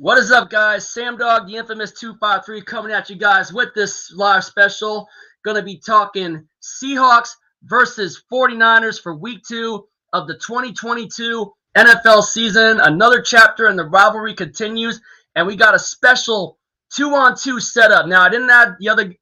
What is up, guys? Sam Dog, the infamous 253, coming at you guys with this live special. Going to be talking Seahawks versus 49ers for week 2 of the 2022 NFL season. Another chapter in the rivalry continues, and we got a special 2-on-2 setup. Now, I didn't add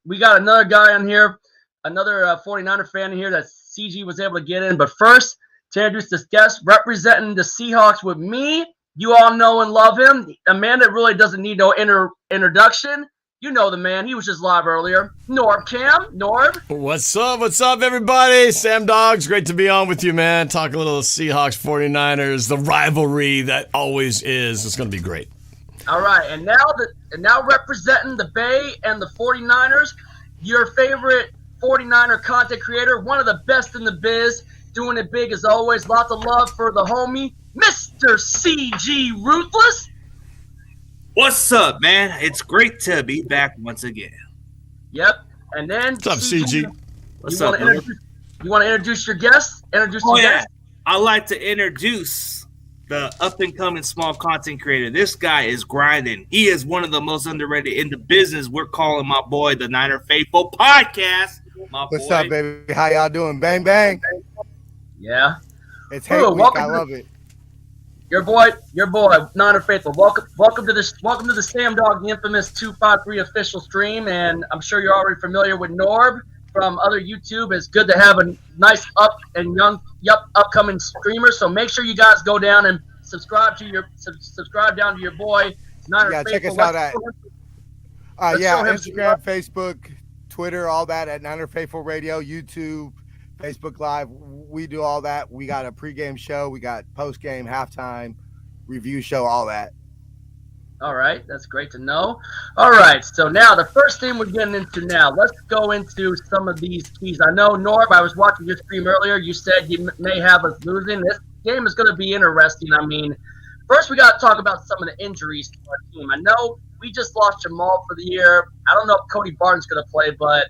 we got another guy on here, another 49er fan in here that CG was able to get in. But first, to introduce this guest representing the Seahawks with me, you all know and love him. A man that really doesn't need no introduction. You know the man. He was just live earlier. Norb Cam. Norb. What's up? What's up, everybody? Sam Dogs. Great to be on with you, man. Talk a little Seahawks 49ers, the rivalry that always is. It's going to be great. All right. And now representing the Bay and the 49ers, your favorite 49er content creator, one of the best in the biz, doing it big as always. Lots of love for the homie, Mr. CG Ruthless. What's up, man? It's great to be back once again. Yep. And then what's up, CG? What's up, man? You want to introduce your guest? Guest? I'd like to introduce the up-and-coming small content creator. This guy is grinding. He is one of the most underrated in the business. We're calling my boy the Niner Faithful Podcast. What's up, baby? How y'all doing? Bang, bang. Yeah. It's hate week. I love it. Your boy, Niner Faithful. Welcome to the Sam Dog, the infamous 253 official stream, and I'm sure you're already familiar with Norb from other YouTube. It's good to have a nice upcoming streamer. So make sure you guys go down and subscribe down to your boy Niner Faithful. Check us out at Instagram, Facebook, Twitter, all that at Niner Faithful Radio, YouTube, Facebook Live. We do all that. We got a pregame show. We got postgame, halftime, review show, all that. All right. That's great to know. All right. So now the first thing we're getting into now, let's go into some of these keys. I know, Norb, I was watching your stream earlier. You said you may have us losing. This game is going to be interesting. I mean, first we got to talk about some of the injuries to our team. I know we just lost Jamal for the year. I don't know if Cody Barton's going to play, but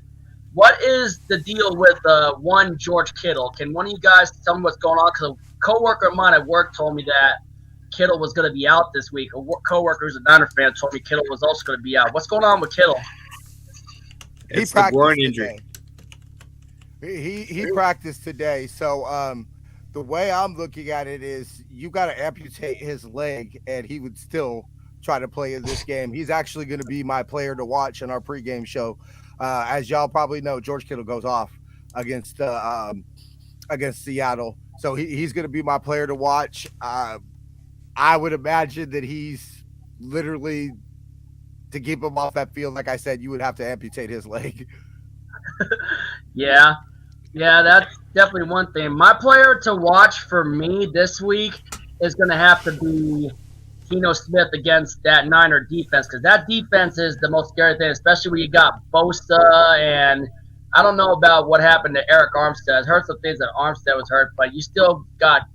what is the deal with one George Kittle? Can one of you guys tell me what's going on? Because a coworker of mine at work told me that Kittle was going to be out this week. A coworker who's a Niner fan told me Kittle was also going to be out. What's going on with Kittle? It's the groin injury. He practiced today. So the way I'm looking at it is you got to amputate his leg, and he would still try to play in this game. He's actually going to be my player to watch in our pregame show. As y'all probably know, George Kittle goes off against Seattle. So he's going to be my player to watch. I would imagine that he's literally, to keep him off that field, like I said, you would have to amputate his leg. Yeah, that's definitely one thing. My player to watch for me this week is going to have to be Geno Smith against that Niner defense, because that defense is the most scary thing, especially when you got Bosa, and I don't know about what happened to Eric Armstead. I heard some things that Armstead was hurt, but you still got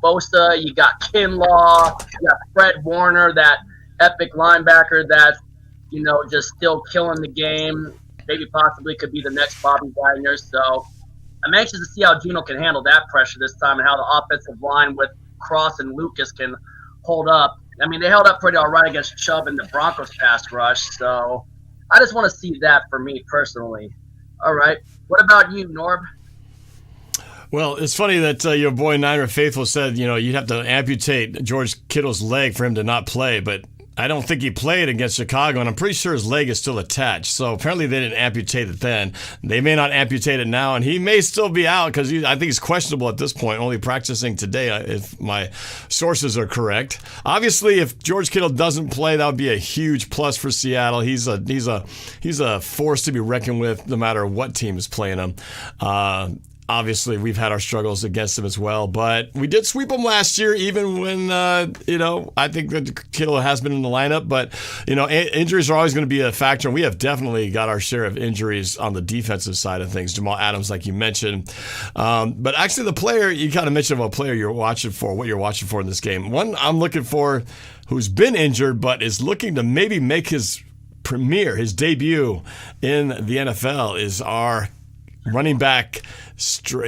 Bosa, you got Kinlaw, you got Fred Warner, that epic linebacker that's just still killing the game. Maybe possibly could be the next Bobby Wagner. So I'm anxious to see how Geno can handle that pressure this time and how the offensive line with Cross and Lucas can hold up. I mean, they held up pretty all right against Chubb and the Broncos pass rush, so I just want to see that for me personally. All right. What about you, Norb? Well, it's funny that your boy Niner Faithful said, you'd have to amputate George Kittle's leg for him to not play, but I don't think he played against Chicago, and I'm pretty sure his leg is still attached. So apparently they didn't amputate it then. They may not amputate it now, and he may still be out because I think he's questionable at this point, only practicing today, if my sources are correct. Obviously, if George Kittle doesn't play, that would be a huge plus for Seattle. He's a force to be reckoned with no matter what team is playing him. Obviously, we've had our struggles against him as well, but we did sweep him last year, even when, I think that Kittle has been in the lineup, but, injuries are always going to be a factor, and we have definitely got our share of injuries on the defensive side of things. Jamal Adams, like you mentioned. But actually, the player, you kind of mentioned what player you're watching for, what you're watching for in this game. One I'm looking for who's been injured, but is looking to maybe make his debut in the NFL is our running back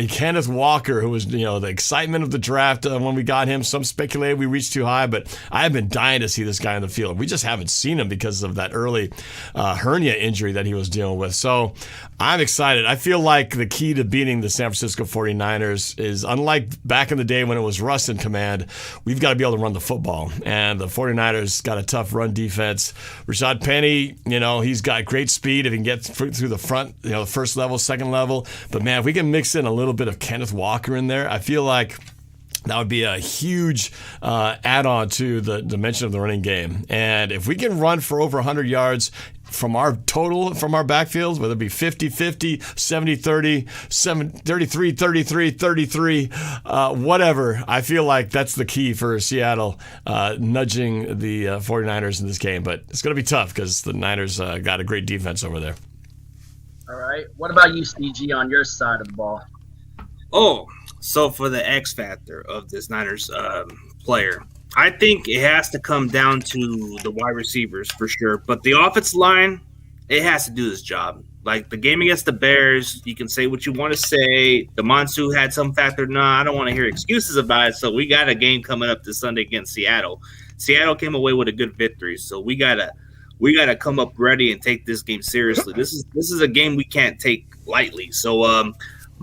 Kenneth Walker, who was, the excitement of the draft when we got him. Some speculated we reached too high, but I have been dying to see this guy in the field. We just haven't seen him because of that early hernia injury that he was dealing with. So I'm excited. I feel like the key to beating the San Francisco 49ers is, unlike back in the day when it was Russ in command, we've got to be able to run the football. And the 49ers got a tough run defense. Rashad Penny, he's got great speed if he can get through the front, the first level, second level. But man, if we can mix in a little bit of Kenneth Walker in there, I feel like that would be a huge add-on to the dimension of the running game. And if we can run for over 100 yards from our backfield, whether it be 50-50, 70-30, 33-33, whatever, I feel like that's the key for Seattle nudging the 49ers in this game. But it's going to be tough because the Niners got a great defense over there. All right. What about you, CG, on your side of the ball? Oh, so for the X factor of this Niners player, I think it has to come down to the wide receivers for sure. But the offensive line, it has to do this job. Like the game against the Bears, you can say what you want to say. The Monsu had some factor. I don't want to hear excuses about it. So we got a game coming up this Sunday against Seattle. Seattle came away with a good victory. So we gotta come up ready and take this game seriously. This is a game we can't take lightly. So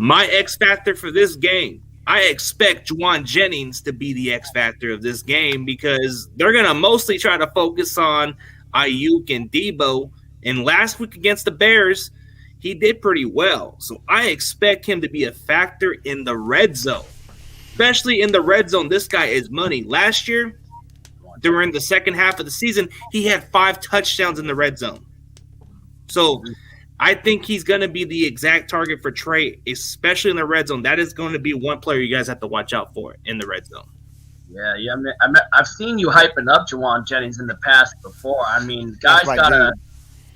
my X factor for this game, I expect Juwan Jennings to be the X factor of this game because they're gonna mostly try to focus on Ayuk and Debo. And last week against the Bears, he did pretty well. So I expect him to be a factor in the red zone, especially in the red zone. This guy is money. Last year, during the second half of the season, he had 5 touchdowns in the red zone. So I think he's going to be the exact target for Trey, especially in the red zone. That is going to be one player you guys have to watch out for in the red zone. Yeah. I've seen you hyping up Juwan Jennings in the past before. I mean, guy's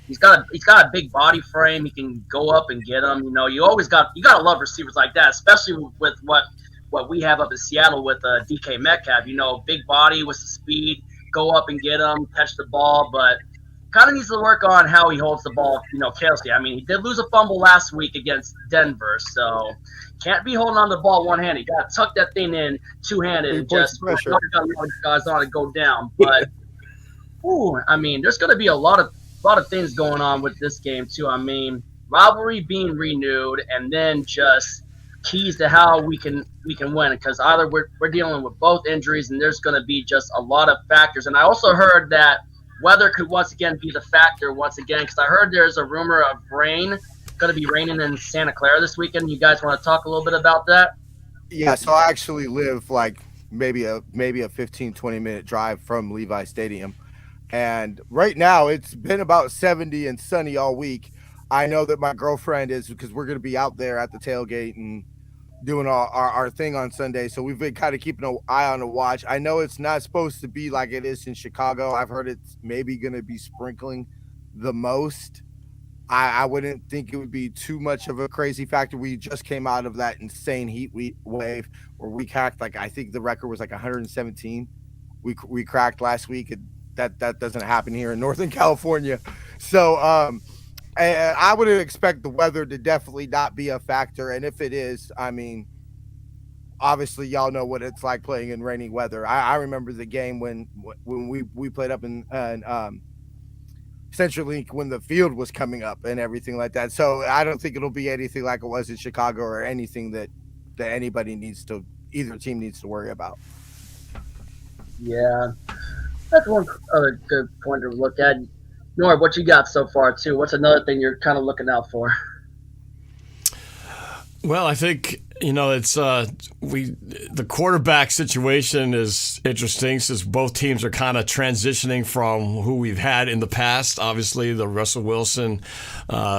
he's got a big body frame. He can go up and get him. You gotta love receivers like that, especially with what we have up in Seattle with DK Metcalf. Big body with the speed, go up and get him, catch the ball, but kind of needs to work on how he holds the ball, carelessly. I mean, he did lose a fumble last week against Denver, so can't be holding on to the ball one-handed. You got to tuck that thing in two-handed and just guys on and go down. But, there's going to be a lot of things going on with this game too. I mean, rivalry being renewed, and then just keys to how we can win, because either we're dealing with both injuries, and there's going to be just a lot of factors. And I also heard that weather could once again be the factor because I heard there's a rumor of rain, going to be raining in Santa Clara this weekend. You guys want to talk a little bit about that? Yeah, so I actually live like maybe a 15-20 minute drive from Levi Stadium. And right now it's been about 70 and sunny all week. I know that my girlfriend is, because we're going to be out there at the tailgate and doing our thing on Sunday. So we've been kind of keeping an eye on the watch. I know it's not supposed to be like it is in Chicago. I've heard it's maybe going to be sprinkling the most. I wouldn't think it would be too much of a crazy factor. We just came out of that insane heat wave where we cracked, I think the record was 117. We cracked last week. And that doesn't happen here in Northern California. So and I would expect the weather to definitely not be a factor. And if it is, I mean, obviously y'all know what it's like playing in rainy weather. I remember the game when we played up in Central Link when the field was coming up and everything like that. So I don't think it'll be anything like it was in Chicago or anything that anybody either team needs to worry about. Yeah, that's one other good point to look at. Norb, what you got so far too? What's another thing you're kind of looking out for? Well, I think it's the quarterback situation is interesting since both teams are kind of transitioning from who we've had in the past. Obviously, the Russell Wilson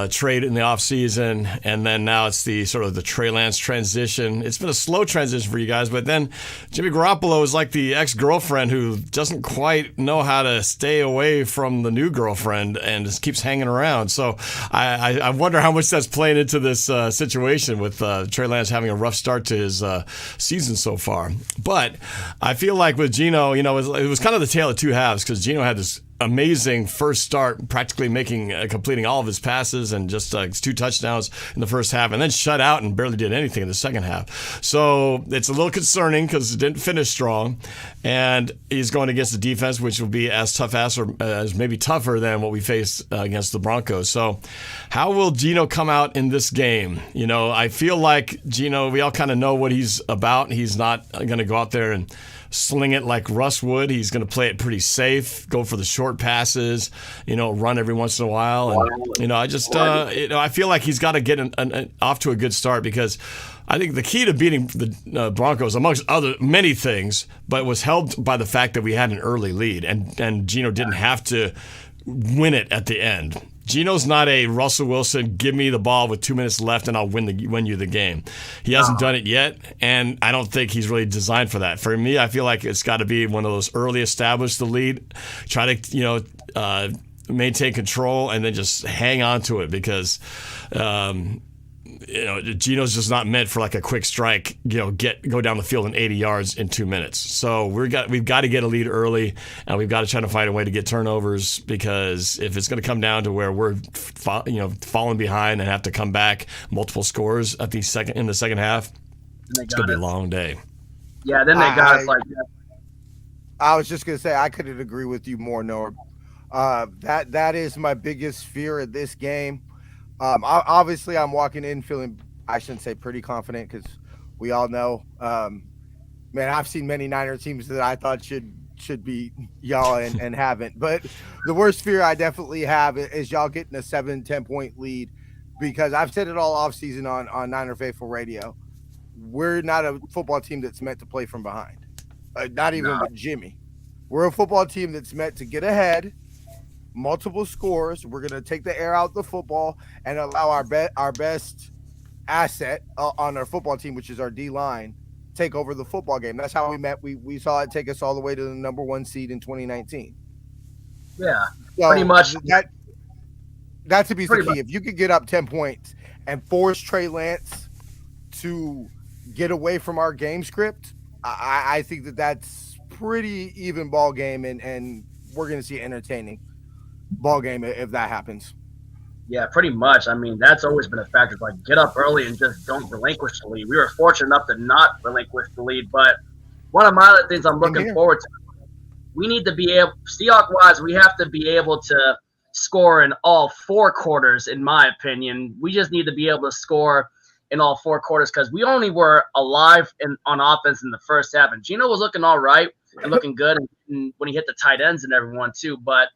trade in the offseason, and then now it's the sort of the Trey Lance transition. It's been a slow transition for you guys, but then Jimmy Garoppolo is like the ex-girlfriend who doesn't quite know how to stay away from the new girlfriend and just keeps hanging around. So I wonder how much that's playing into this situation with Trey Lance having a rough start to his season so far. But I feel like with Geno, it was kind of the tale of two halves because Geno had this amazing first start, practically completing all of his passes and just 2 touchdowns in the first half, and then shut out and barely did anything in the second half. So it's a little concerning because it didn't finish strong, and he's going against a defense which will be as tough as, or as maybe tougher than what we faced against the Broncos. So how will Geno come out in this game? You know, I feel like Geno, we all kind of know what he's about. He's not going to go out there and sling it like Russ would. He's going to play it pretty safe, go for the short passes, you know, run every once in a while. And, you know, I just, I feel like he's got to get off to a good start, because I think the key to beating the Broncos, amongst many things, but was helped by the fact that we had an early lead, and Geno didn't have to win it at the end. Geno's not a Russell Wilson, give me the ball with 2 minutes left and I'll win you the game. He hasn't done it yet, and I don't think he's really designed for that. For me, I feel like it's got to be one of those early establish the lead, try to maintain control, and then just hang on to it, because Geno's just not meant for like a quick strike, go down the field in 80 yards in 2 minutes. So we've got to get a lead early, and we've got to try to find a way to get turnovers, because if it's going to come down to where we're falling behind and have to come back multiple scores in the second half, it's going to be a long day. Yeah, then they got us like that. I was just going to say, I couldn't agree with you more, Norb. That is my biggest fear of this game. Obviously, I'm walking in feeling, I shouldn't say pretty confident, because we all know, man, I've seen many Niner teams that I thought should be y'all and haven't. But the worst fear I definitely have is y'all getting a 7-10 point lead, because I've said it all offseason on Niner Faithful Radio. We're not a football team that's meant to play from behind, not even with Jimmy. We're a football team that's meant to get ahead, multiple scores. We're going to take the air out the football and allow our best asset on our football team, which is our D-line, take over the football game. That's how we saw it take us all the way to the number 1 seed in 2019. Yeah, so pretty much. That to be the key. Much. If you could get up 10 points and force Trey Lance to get away from our game script, I think that's pretty even ball game, and we're going to see entertaining ball game if that happens. Yeah, pretty much. I mean, that's always been a factor. Like, get up early and just don't relinquish the lead. We were fortunate enough to not relinquish the lead, but one of my other things I'm looking forward to, we need to be able, Seahawks-wise, we have to be able to score in all 4 quarters, in my opinion. We just need to be able to score in all 4 quarters, because we only were alive on offense in the first half, and Geno was looking all right and looking good and when he hit the tight ends and everyone too, but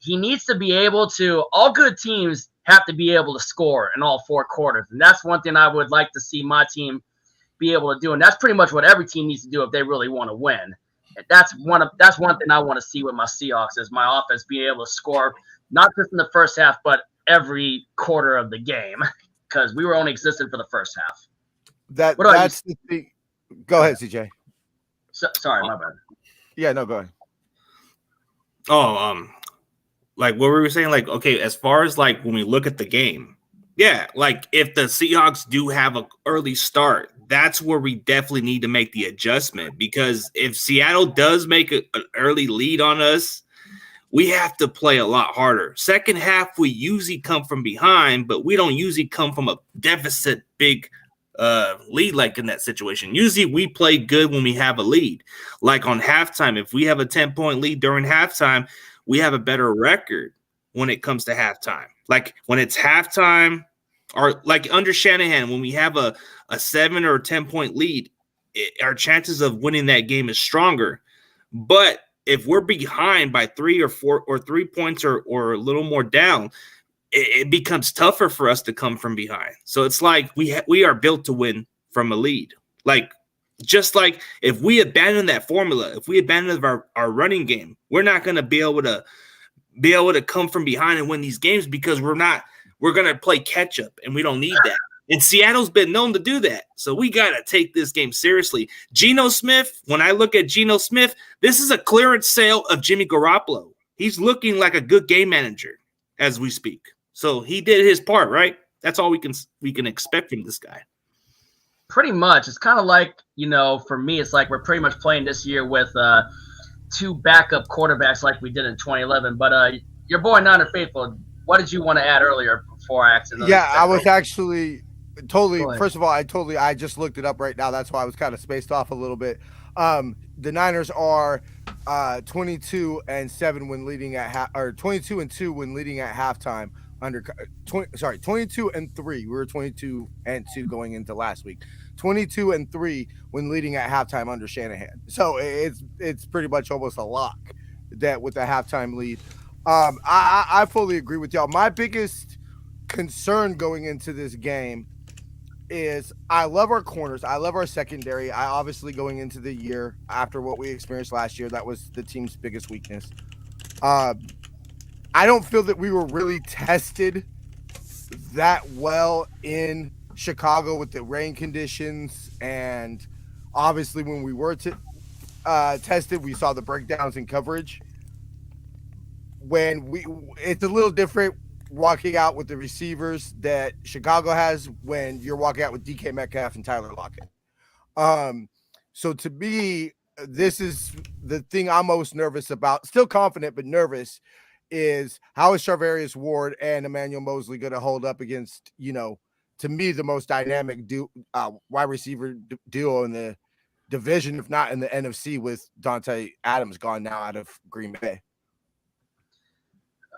he needs to be able to – all good teams have to be able to score in all 4 quarters, and that's one thing I would like to see my team be able to do, and that's pretty much what every team needs to do if they really want to win. That's one thing I want to see with my Seahawks, is my offense being able to score not just in the first half, but every quarter of the game, because we were only existing for the first half. That's the thing. Go ahead, CJ. Sorry, my bad. Yeah, no, go ahead. Like what we were saying, like, okay, as far as like when we look at the game, yeah, like if the Seahawks do have an early start, that's where we definitely need to make the adjustment, because if Seattle does make an early lead on us, we have to play a lot harder. Second half, we usually come from behind, but we don't usually come from a deficit big lead like in that situation. Usually we play good when we have a lead. Like on halftime, if we have a 10-point lead during halftime, we have a better record when it comes to halftime. Like when it's halftime, or like under Shanahan, when we have a 7 or 10-point lead, our chances of winning that game is stronger. But if we're behind by 3 or 4 or 3 points or a little more down, it becomes tougher for us to come from behind. So it's like we are built to win from a lead. Like, just like if we abandon that formula, if we abandon our running game, we're not going to be able to come from behind and win these games, because we're going to play catch up, and we don't need that. And Seattle's been known to do that. So we got to take this game seriously. Geno Smith, when I look at Geno Smith, this is a clearance sale of Jimmy Garoppolo. He's looking like a good game manager as we speak. So he did his part, right? That's all we can expect from this guy. Pretty much. It's kind of like, for me, it's like we're pretty much playing this year with two backup quarterbacks like we did in 2011. But your boy Niner Faithful, what did you want to add earlier before I accidentally? Yeah, I was actually totally. Go ahead. First of all, I just looked it up right now. That's why I was kind of spaced off a little bit. The Niners are 22-7 when leading at 22-2 when leading at halftime. 22-3. We were 22-2 going into last week. 22-3 when leading at halftime under Shanahan. So it's pretty much almost a lock that with the halftime lead. I fully agree with y'all. My biggest concern going into this game is I love our corners. I love our secondary. I obviously going into the year after what we experienced last year, that was the team's biggest weakness. I don't feel that we were really tested that well in Chicago with the rain conditions, and obviously when we were tested, we saw the breakdowns in coverage. It's a little different walking out with the receivers that Chicago has when you're walking out with DK Metcalf and Tyler Lockett. So to me, this is the thing I'm most nervous about. Still confident, but nervous is how is Charvarius Ward and Emmanuel Mosley going to hold up against, to me, the most dynamic wide receiver duo in the division, if not in the NFC, with Dante Adams gone now out of Green Bay.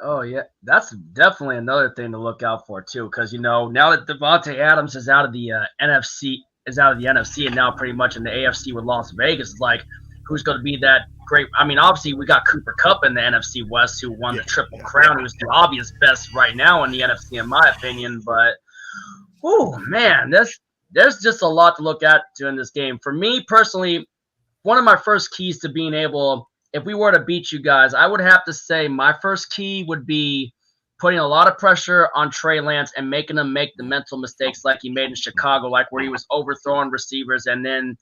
Oh yeah, that's definitely another thing to look out for too, because now that Devontae Adams is out of the NFC, and now pretty much in the AFC with Las Vegas, it's like who's going to be that great? I mean, obviously we got Cooper Kupp in the NFC West, who won the Triple Crown, who's the obvious best right now in the NFC, in my opinion. But oh man, there's just a lot to look at in this game. For me personally, one of my first keys to being able, if we were to beat you guys, I would have to say my first key would be putting a lot of pressure on Trey Lance and making him make the mental mistakes like he made in Chicago, like where he was overthrowing receivers and then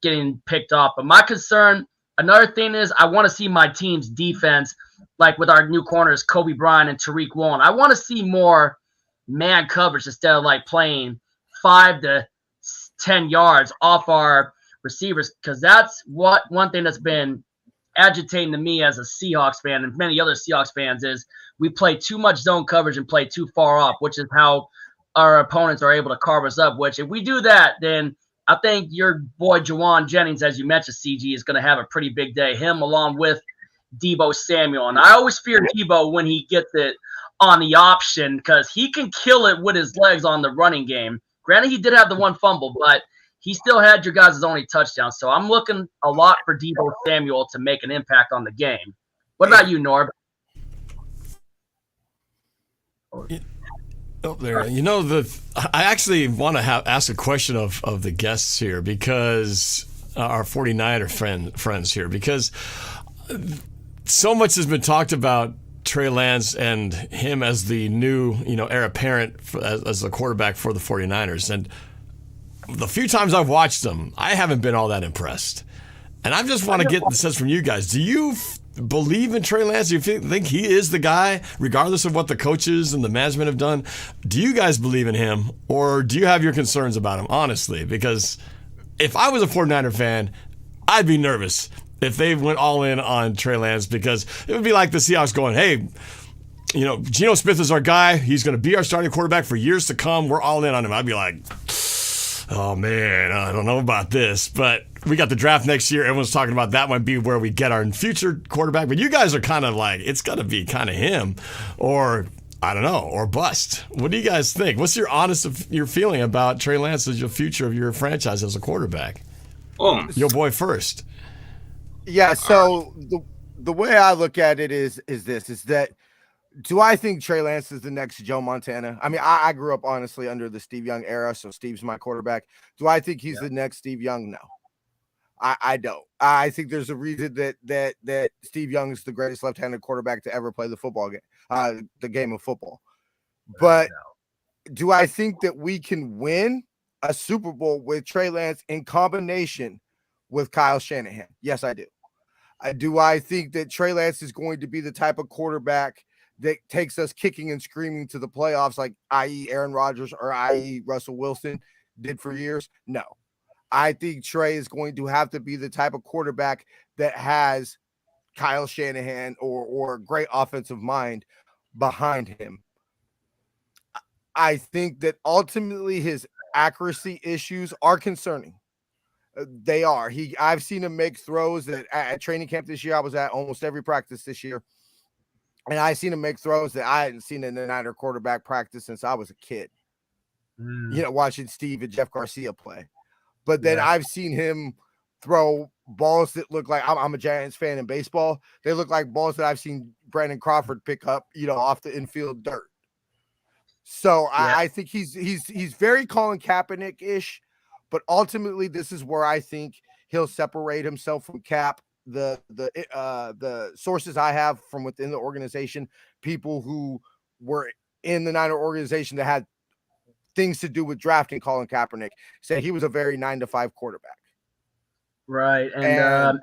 getting picked off. But my concern, another thing is I want to see my team's defense, like with our new corners, Kobe Bryant and Tariq Woolen. I want to see more man coverage instead of like playing 5 to 10 yards off our receivers, because that's one thing that's been agitating to me as a Seahawks fan and many other Seahawks fans is we play too much zone coverage and play too far off, which is how our opponents are able to carve us up, which if we do that, then I think your boy Jawan Jennings, as you mentioned, CG, is going to have a pretty big day, him along with Deebo Samuel. And I always fear Deebo when he gets it on the option because he can kill it with his legs on the running game. Granted, he did have the one fumble, but he still had your guys' only touchdown. So I'm looking a lot for Deebo Samuel to make an impact on the game. What about you, Norb? Oh, there. I actually want to ask a question of the guests here, because our 49er friends here, because so much has been talked about Trey Lance and him as the new, heir apparent as the quarterback for the 49ers. And the few times I've watched them, I haven't been all that impressed. And I just want to get the sense from you guys. Do you believe in Trey Lance? Do you think he is the guy, regardless of what the coaches and the management have done? Do you guys believe in him, or do you have your concerns about him, honestly? Because if I was a 49er fan, I'd be nervous if they went all in on Trey Lance, because it would be like the Seahawks going, hey, Geno Smith is our guy. He's going to be our starting quarterback for years to come. We're all in on him. I'd be like, oh, man, I don't know about this. But we got the draft next year. Everyone's talking about that might be where we get our future quarterback. But you guys are kind of like, it's got to be kind of him, or I don't know, or bust. What do you guys think? What's your feeling about Trey Lance as your future of your franchise as a quarterback? Your boy first. Yeah, so the way I look at it is that do I think Trey Lance is the next Joe Montana? I mean, I grew up, honestly, under the Steve Young era, so Steve's my quarterback. Do I think he's the next Steve Young? No. I don't. I think there's a reason that Steve Young is the greatest left-handed quarterback to ever play the football game, the game of football. But do I think that we can win a Super Bowl with Trey Lance in combination with Kyle Shanahan? Yes, I do. Do I think that Trey Lance is going to be the type of quarterback that takes us kicking and screaming to the playoffs, like i.e. Aaron Rodgers or i.e. Russell Wilson did for years? No. I think Trey is going to have to be the type of quarterback that has Kyle Shanahan or a great offensive mind behind him. I think that ultimately his accuracy issues are concerning. They are. I've seen him make throws that at training camp this year. I was at almost every practice this year. And I seen him make throws that I hadn't seen in the Niner quarterback practice since I was a kid. Watching Steve and Jeff Garcia play. But then I've seen him throw balls that look like I'm a Giants fan in baseball. They look like balls that I've seen Brandon Crawford pick up, off the infield dirt. So I think he's very Colin Kaepernick-ish, but ultimately this is where I think he'll separate himself from Cap. The sources I have from within the organization, people who were in the Niner organization that had things to do with drafting Colin Kaepernick, say he was a very 9-to-5 quarterback. Right. And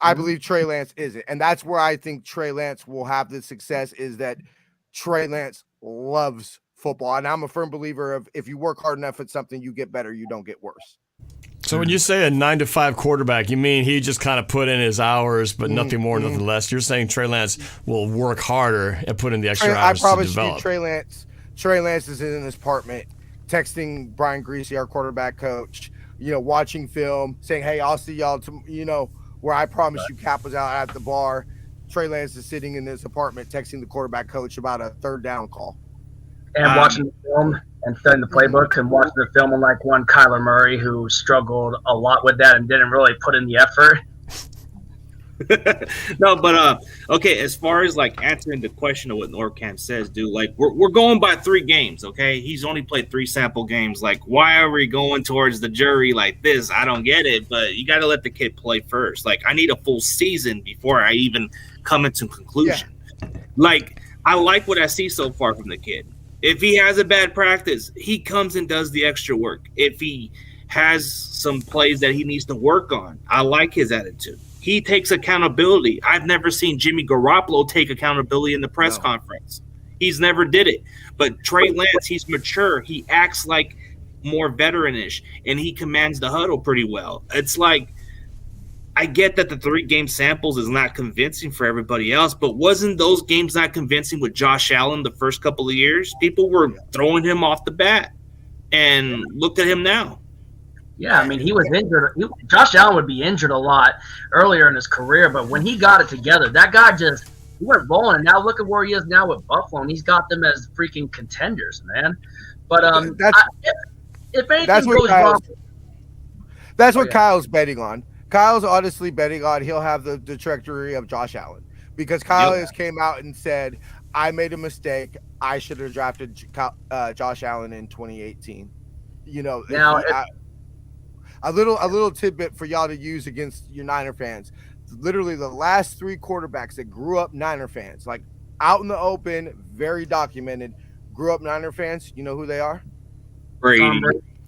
I believe Trey Lance isn't. And that's where I think Trey Lance will have the success, is that Trey Lance loves football. And I'm a firm believer of if you work hard enough at something, you get better, you don't get worse. So when you say a 9-to-5 quarterback, you mean he just kind of put in his hours, but nothing more, nothing less. You're saying Trey Lance will work harder and put in the extra hours to develop. I promise you, Trey Lance is in his apartment texting Brian Greasy, our quarterback coach, watching film, saying, hey, I'll see y'all, where I promise you Cap was out at the bar. Trey Lance is sitting in his apartment texting the quarterback coach about a third down call. And watching the film and studying the playbook and watching the film on like one Kyler Murray who struggled a lot with that and didn't really put in the effort. No, but okay, as far as like answering the question of what Norb Cam says, dude, like we're going by 3 games, okay? He's only played 3 sample games. Like, why are we going towards the jury like this? I don't get it, but you got to let the kid play first. Like, I need a full season before I even come into conclusion. Yeah. Like, I like what I see so far from the kid. If he has a bad practice, he comes and does the extra work. If he has some plays that he needs to work on, I like his attitude. He takes accountability. I've never seen Jimmy Garoppolo take accountability in the press conference. He's never did it. But Trey Lance, he's mature. He acts like more veteranish, and he commands the huddle pretty well. It's like, I get that the 3-game samples is not convincing for everybody else, but wasn't those games not convincing with Josh Allen the first couple of years? People were throwing him off the bat, and look at him now. Yeah, I mean, he was injured. Josh Allen would be injured a lot earlier in his career, but when he got it together, that guy he went rolling. And now look at where he is now with Buffalo, and he's got them as freaking contenders, man. But if anything goes wrong, that's what Kyle's betting on. Kyle's honestly betting on he'll have the trajectory of Josh Allen, because Kyle has came out and said, I made a mistake. I should have drafted Josh Allen in 2018. Now a little tidbit for y'all to use against your Niner fans. Literally the last 3 quarterbacks that grew up Niner fans, like out in the open, very documented, grew up Niner fans. You know who they are? Brady.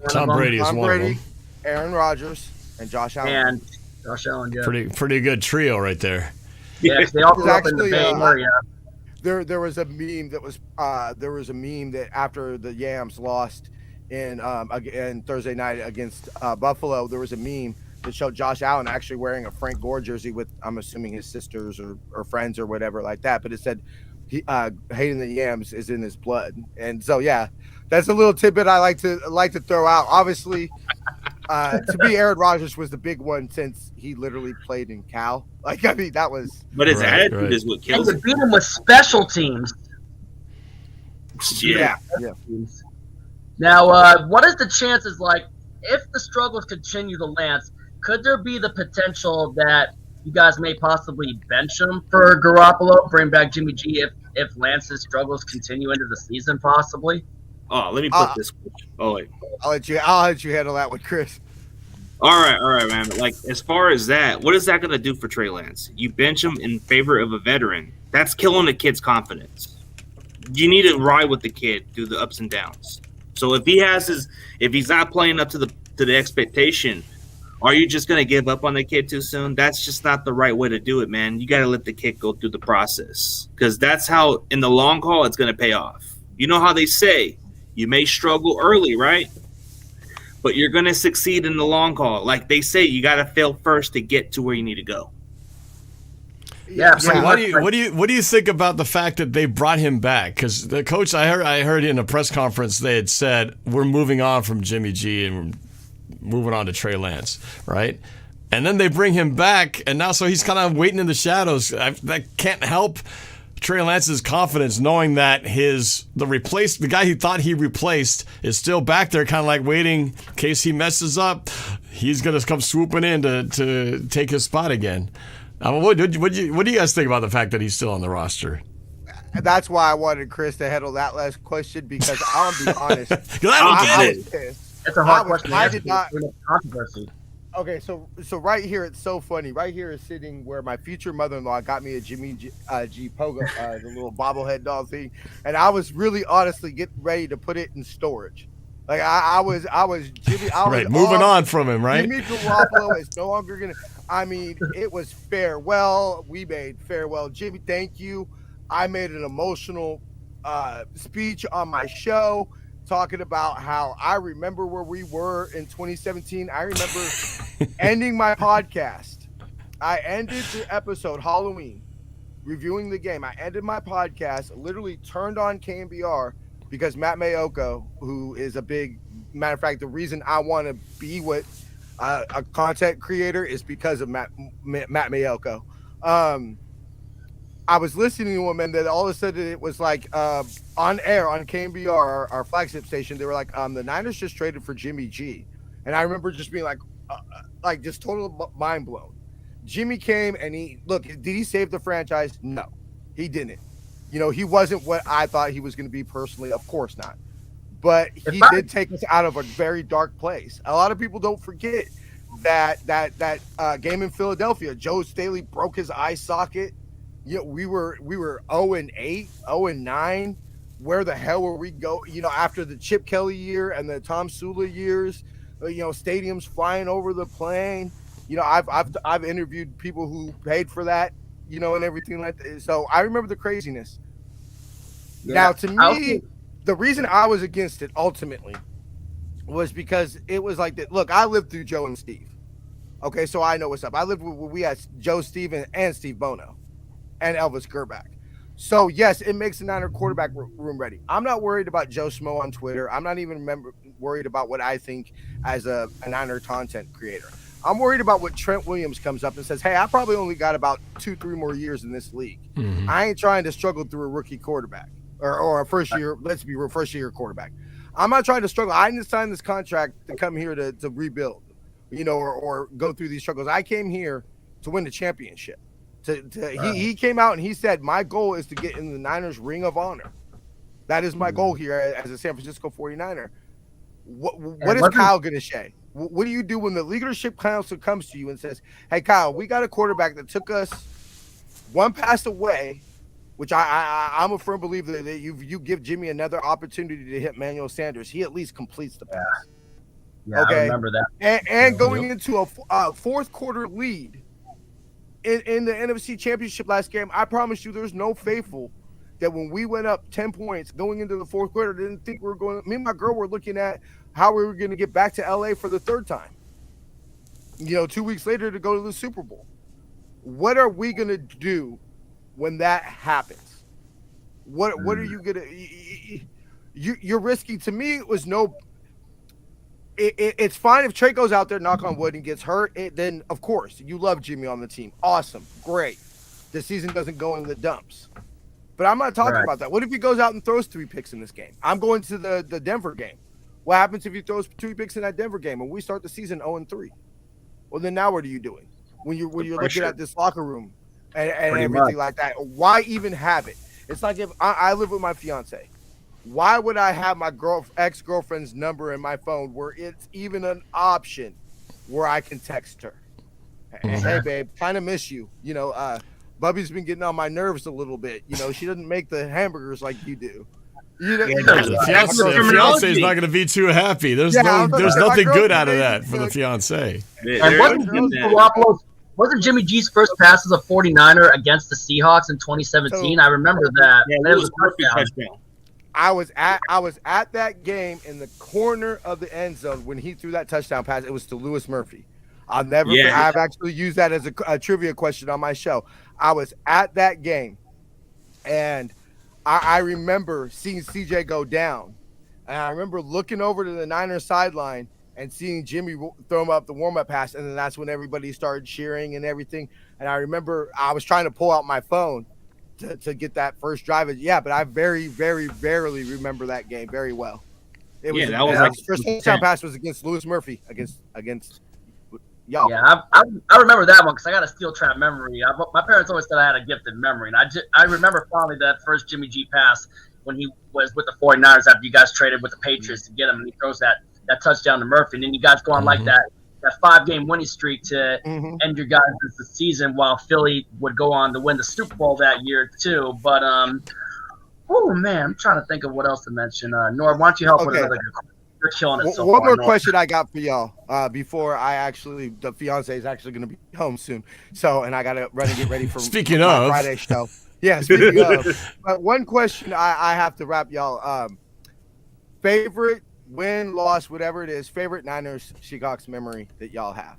Tom Brady is one of them. Aaron Rodgers, and Josh Allen. Yeah. Pretty good trio right there. Yeah, they all grew up in the Bay Area. There was a meme that after the Yams lost in Thursday night against Buffalo, there was a meme that showed Josh Allen actually wearing a Frank Gore jersey with, I'm assuming, his sisters or friends or whatever like that, but it said hating the Yams is in his blood. And so that's a little tidbit I like to throw out. Obviously, to me, Aaron Rodgers was the big one since he literally played in Cal. Like, I mean, that was. But his attitude is what kills him. And to beat him with special teams. Yeah. Now, what is the chances, like, if the struggles continue to Lance, could there be the potential that you guys may possibly bench him for Garoppolo, bring back Jimmy G if Lance's struggles continue into the season, possibly? Oh, let me put this question. Oh, wait. I'll let you handle that one, Chris. All right, man. Like, as far as that, what is that going to do for Trey Lance? You bench him in favor of a veteran. That's killing the kid's confidence. You need to ride with the kid through the ups and downs. So if he's not playing up to the expectation, are you just going to give up on the kid too soon? That's just not the right way to do it, man. You got to let the kid go through the process, because that's how, in the long haul, it's going to pay off. You know how they say, you may struggle early, right? but you're going to succeed in the long haul. Like they say, you got to fail first to get to where you need to go. Yeah. So what do you think about the fact that they brought him back? Because the coach, I heard in a press conference they had said we're moving on from Jimmy G and moving on to Trey Lance, right? And then they bring him back, and now so he's kind of waiting in the shadows. That can't help Trey Lance's confidence, knowing that the guy he thought he replaced is still back there, kind of like waiting in case he messes up. He's gonna come swooping in to take his spot again. What do you guys think about the fact that he's still on the roster? That's why I wanted Chris to handle that last question, because I'll be honest. I was pissed. That's a hard question. I did not. Controversy. Okay, so right here, it's so funny. Right here is sitting where my future mother-in-law got me a Jimmy G Pogo, the little bobblehead doll thing, and I was really honestly getting ready to put it in storage. Like I was Jimmy. Right, moving on from him, right? Jimmy Garoppolo is no longer gonna. I mean, it was farewell. We made farewell, Jimmy. Thank you. I made an emotional speech on my show, talking about how I remember where we were in 2017. I remember ending my podcast. I ended the episode Halloween, reviewing the game. I ended my podcast, literally turned on KMBR because Matt Mayoko, who is a big, matter of fact, the reason I want to be what a content creator is because of Matt Mayoko. I was listening to him, and then all of a sudden it was like on air on KMBR, our flagship station. They were like, the Niners just traded for Jimmy G, and I remember just being like just total mind blown. Jimmy came and did he save the franchise? No, he didn't. You know, he wasn't what I thought he was going to be personally. Of course not. But he did take us out of a very dark place. A lot of people don't forget that game in Philadelphia. Joe Staley broke his eye socket. You know, we were 0-8, 0-9. Where the hell were we go? You know, after the Chip Kelly year and the Tom Sula years, you know, stadiums flying over the plane. You know, I've interviewed people who paid for that, you know, and everything like that. So I remember the craziness. Yeah. Now, to me, the reason I was against it ultimately was because it was like that. Look, I lived through Joe and Steve. Okay, so I know what's up. I lived with we had Joe, Steve, and Steve Bono and Elvis Gerback. So, yes, it makes the Niner quarterback room ready. I'm not worried about Joe Schmo on Twitter. I'm not even worried about what I think as a Niner content creator. I'm worried about what Trent Williams comes up and says, hey, I probably only got about 2-3 more years in this league. Mm-hmm. I ain't trying to struggle through a rookie quarterback or a first year, first year quarterback. I'm not trying to struggle. I didn't sign this contract to come here to rebuild, you know, or go through these struggles. I came here to win the championship. He came out and he said, my goal is to get in the Niners Ring of Honor. That is my goal here as a San Francisco 49er. What is Kyle going to say? What do you do when the leadership council comes to you and says, hey, Kyle, we got a quarterback that took us one pass away, which I'm a firm believer that you give Jimmy another opportunity to hit Manuel Sanders. He at least completes the pass. Yeah, okay? I remember that. And going into a fourth quarter lead in the NFC Championship last game, I promise you there's no faithful that when we went up 10 points going into the fourth quarter, didn't think we were going – me and my girl were looking at how we were going to get back to L.A. for the third time. You know, 2 weeks later to go to the Super Bowl. What are we going to do when that happens? What are you going to – you're risking – to me, it was no – it's fine if Trey goes out there, knock on wood, and gets hurt. Then, of course, you love Jimmy on the team. Awesome. Great. The season doesn't go in the dumps. But I'm not talking about that. What if he goes out and throws 3 picks in this game? I'm going to the Denver game. What happens if he throws 3 picks in that Denver game and we start the season 0-3? Well, then now what are you doing? When you're looking at this locker room and everything like that, why even have it? It's like if I live with my fiance. Why would I have my ex-girlfriend's number in my phone where it's even an option where I can text her? Hey, babe, kind of miss you. You know, Bubby's been getting on my nerves a little bit. You know, she doesn't make the hamburgers like you do. You know, the fiance is not going to be too happy. There's nothing good out of that for the fiance. And wasn't Jimmy G's first pass as a 49er against the Seahawks in 2017? I remember that. Yeah, it was a touchdown. I was at that game in the corner of the end zone when he threw that touchdown pass. It was to Lewis Murphy. I've actually used that as a trivia question on my show. I was at that game, and I remember seeing CJ go down, and I remember looking over to the Niners sideline and seeing Jimmy throw him up the warm-up pass, and then that's when everybody started cheering and everything. And I remember I was trying to pull out my phone to get that first drive. Yeah, but I very, very barely remember that game very well. That was like first touchdown pass was against Lewis Murphy against y'all. Yeah, I remember that one because I got a steel trap memory. My parents always said I had a gifted memory, and I remember fondly that first Jimmy G pass when he was with the 49ers after you guys traded with the Patriots to get him, and he throws that touchdown to Murphy, and then you guys go on like that 5-game winning streak to end your guys' season, while Philly would go on to win the Super Bowl that year too. But oh man, I'm trying to think of what else to mention. Norb, why don't you help with another good question? You're killing it so One far, more Norb. question I got for y'all before the fiance is actually going to be home soon. So, and I got to run and get ready for Speaking my of Friday show. Yeah, speaking of. But one question I have to wrap y'all. Favorite win, loss, whatever it is, favorite Niners Seahawks memory that y'all have?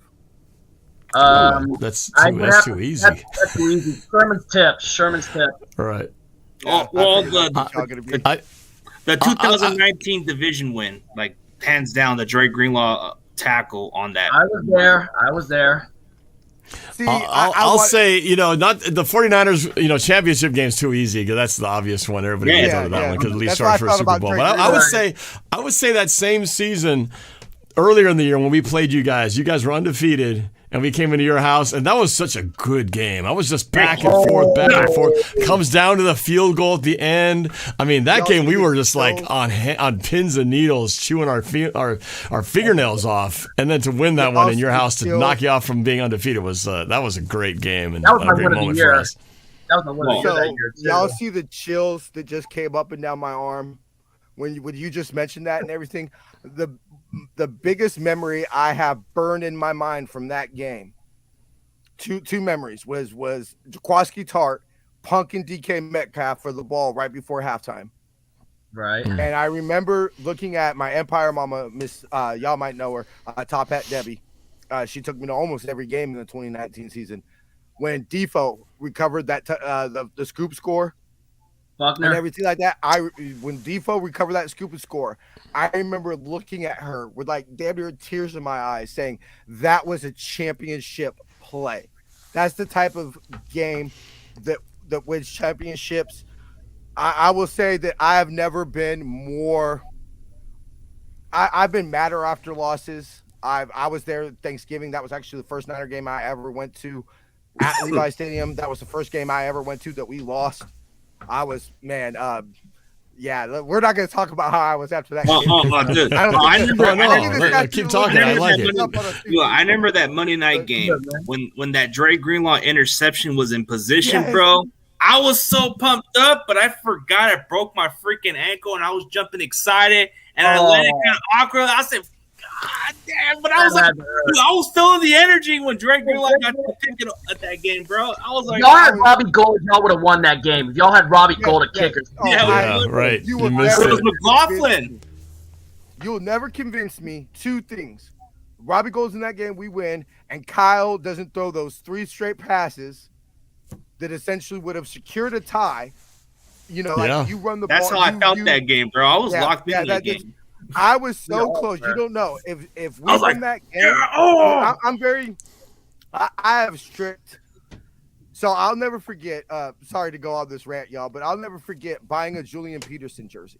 That's too easy. That's too easy. Sherman's tip. All right. Yeah, the 2019 division win, like hands down, the Dre Greenlaw tackle on that. I was there. See, I'll say, not the 49ers, championship game's too easy because that's the obvious one. Everybody can go to that one because at least started for a Super Bowl. But I would say that same season, earlier in the year when we played you guys were undefeated. And we came into your house, and that was such a good game. I was just back and forth. Comes down to the field goal at the end. I mean, that game we were just like on pins and needles, chewing our fingernails off, and then to win that one in your house to knock you off from being undefeated was a great game and a great moment for us. That was my win of the year that year too. Y'all see the chills that just came up and down my arm when you just mentioned that and everything. The biggest memory I have burned in my mind from that game, two memories, was Jaquaski Tart punking DK Metcalf for the ball right before halftime. Right. And I remember looking at my Empire Mama, Miss, y'all might know her, Top Hat Debbie. She took me to almost every game in the 2019 season. When Defo recovered that the scoop score, Buckner. and everything like that. When Defo recovered that scoop and score, I remember looking at her with like damn near tears in my eyes, saying that was a championship play. That's the type of game that wins championships. I will say that I have never been more. I've been madder after losses. I was there Thanksgiving. That was actually the first Niner game I ever went to at Levi Stadium. That was the first game I ever went to that we lost. I was, we're not going to talk about how I was after that game. Keep talking. I like it. I remember that Monday night game when that Dre Greenlaw interception was in position, bro. I was so pumped up, but I forgot I broke my freaking ankle, and I was jumping excited, and I let it kind of awkward. I said, God damn, but I was like, dude, I was feeling the energy when Dre Greenlaw got the ticket at that game, bro. I was like, y'all had Robbie Gold, y'all would have won that game. If y'all had Robbie Gold at kickers. Right. You missed it. It was McLaughlin. You'll never convince me. Two things. Robbie Gold's in that game, we win, and Kyle doesn't throw those 3 straight passes that essentially would have secured a tie. You run the ball. That's how I felt that game, bro. I was locked in that game. I was so close. You don't know if we win that game. I'm very. I have strict. So I'll never forget. Sorry to go on this rant, y'all, but I'll never forget buying a Julian Peterson jersey.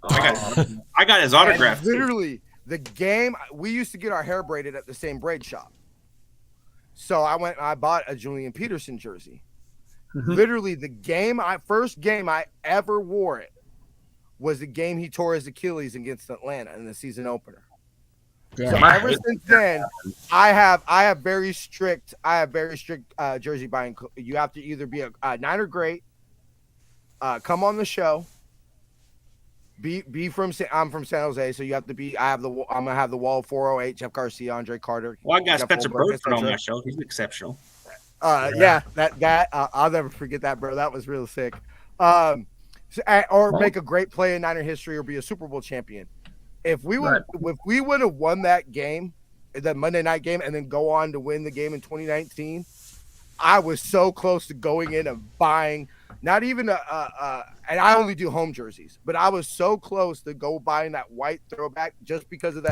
I got his autograph. And literally, the game we used to get our hair braided at the same braid shop. So I went and I bought a Julian Peterson jersey. Literally, the first game I ever wore it was the game he tore his Achilles against Atlanta in the season opener. So ever since then, I have very strict jersey buying. You have to either be a Niner great, come on the show, I'm from San Jose, so you have to be. I'm gonna have the wall 408, Jeff Garcia, Andre Carter. Well, I got Spencer Burford on my show. He's exceptional. That I'll never forget that, bro. That was real sick. or make a great play in Niner history, or be a Super Bowl champion. If we would have won that game, that Monday night game, and then go on to win the game in 2019, I was so close to going in and buying, not even and I only do home jerseys, but I was so close to go buying that white throwback just because of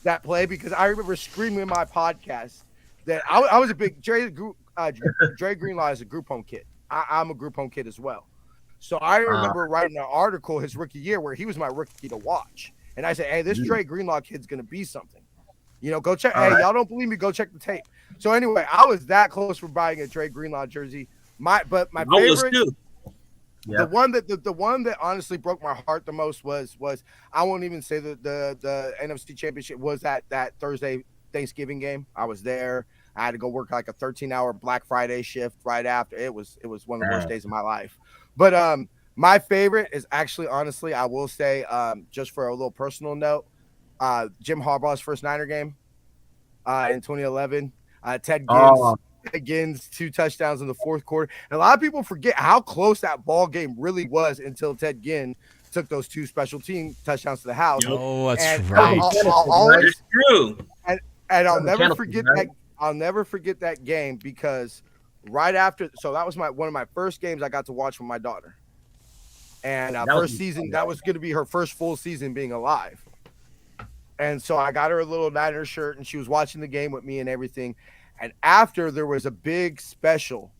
that play. Because I remember screaming in my podcast that I was a big Dre Greenlaw is a group home kid. I'm a group home kid as well. So I remember writing an article his rookie year where he was my rookie to watch. And I said, hey, this Dre Greenlaw kid's going to be something. Go check. Hey, y'all don't believe me? Go check the tape. So anyway, I was that close for buying a Dre Greenlaw jersey. My favorite, the one that honestly broke my heart the most was I won't even say the NFC Championship was that Thursday Thanksgiving game. I was there. I had to go work like a 13-hour Black Friday shift right after. It was one of the worst days of my life. But my favorite is actually, honestly, I will say, just for a little personal note, Jim Harbaugh's first Niner game in 2011. Ted Ginn's 2 touchdowns in the fourth quarter. And a lot of people forget how close that ball game really was until Ted Ginn took those 2 special team touchdowns to the house. Oh, that's and right. That's true. And I'll never forget that. I'll never forget that game because right after, so that was one of my first games I got to watch with my daughter. And first season, that was going to be her first full season being alive. And so I got her a little Niner shirt, and she was watching the game with me and everything. And after, there was a big special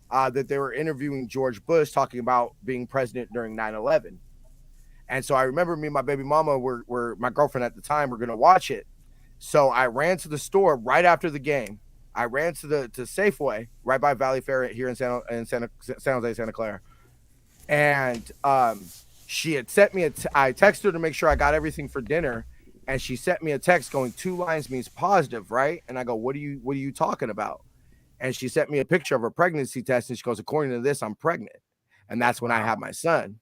that they were interviewing George Bush, talking about being president during 9/11. And so I remember me and my baby mama were my girlfriend at the time, were going to watch it. So I ran to the store right after the game. I ran to Safeway right by Valley Fair here in San Jose, Santa Clara. And she had sent me I texted her to make sure I got everything for dinner. And she sent me a text going, 2 lines means positive, right? And I go, what are you talking about? And she sent me a picture of her pregnancy test, and she goes, according to this, I'm pregnant. And that's when I have my son.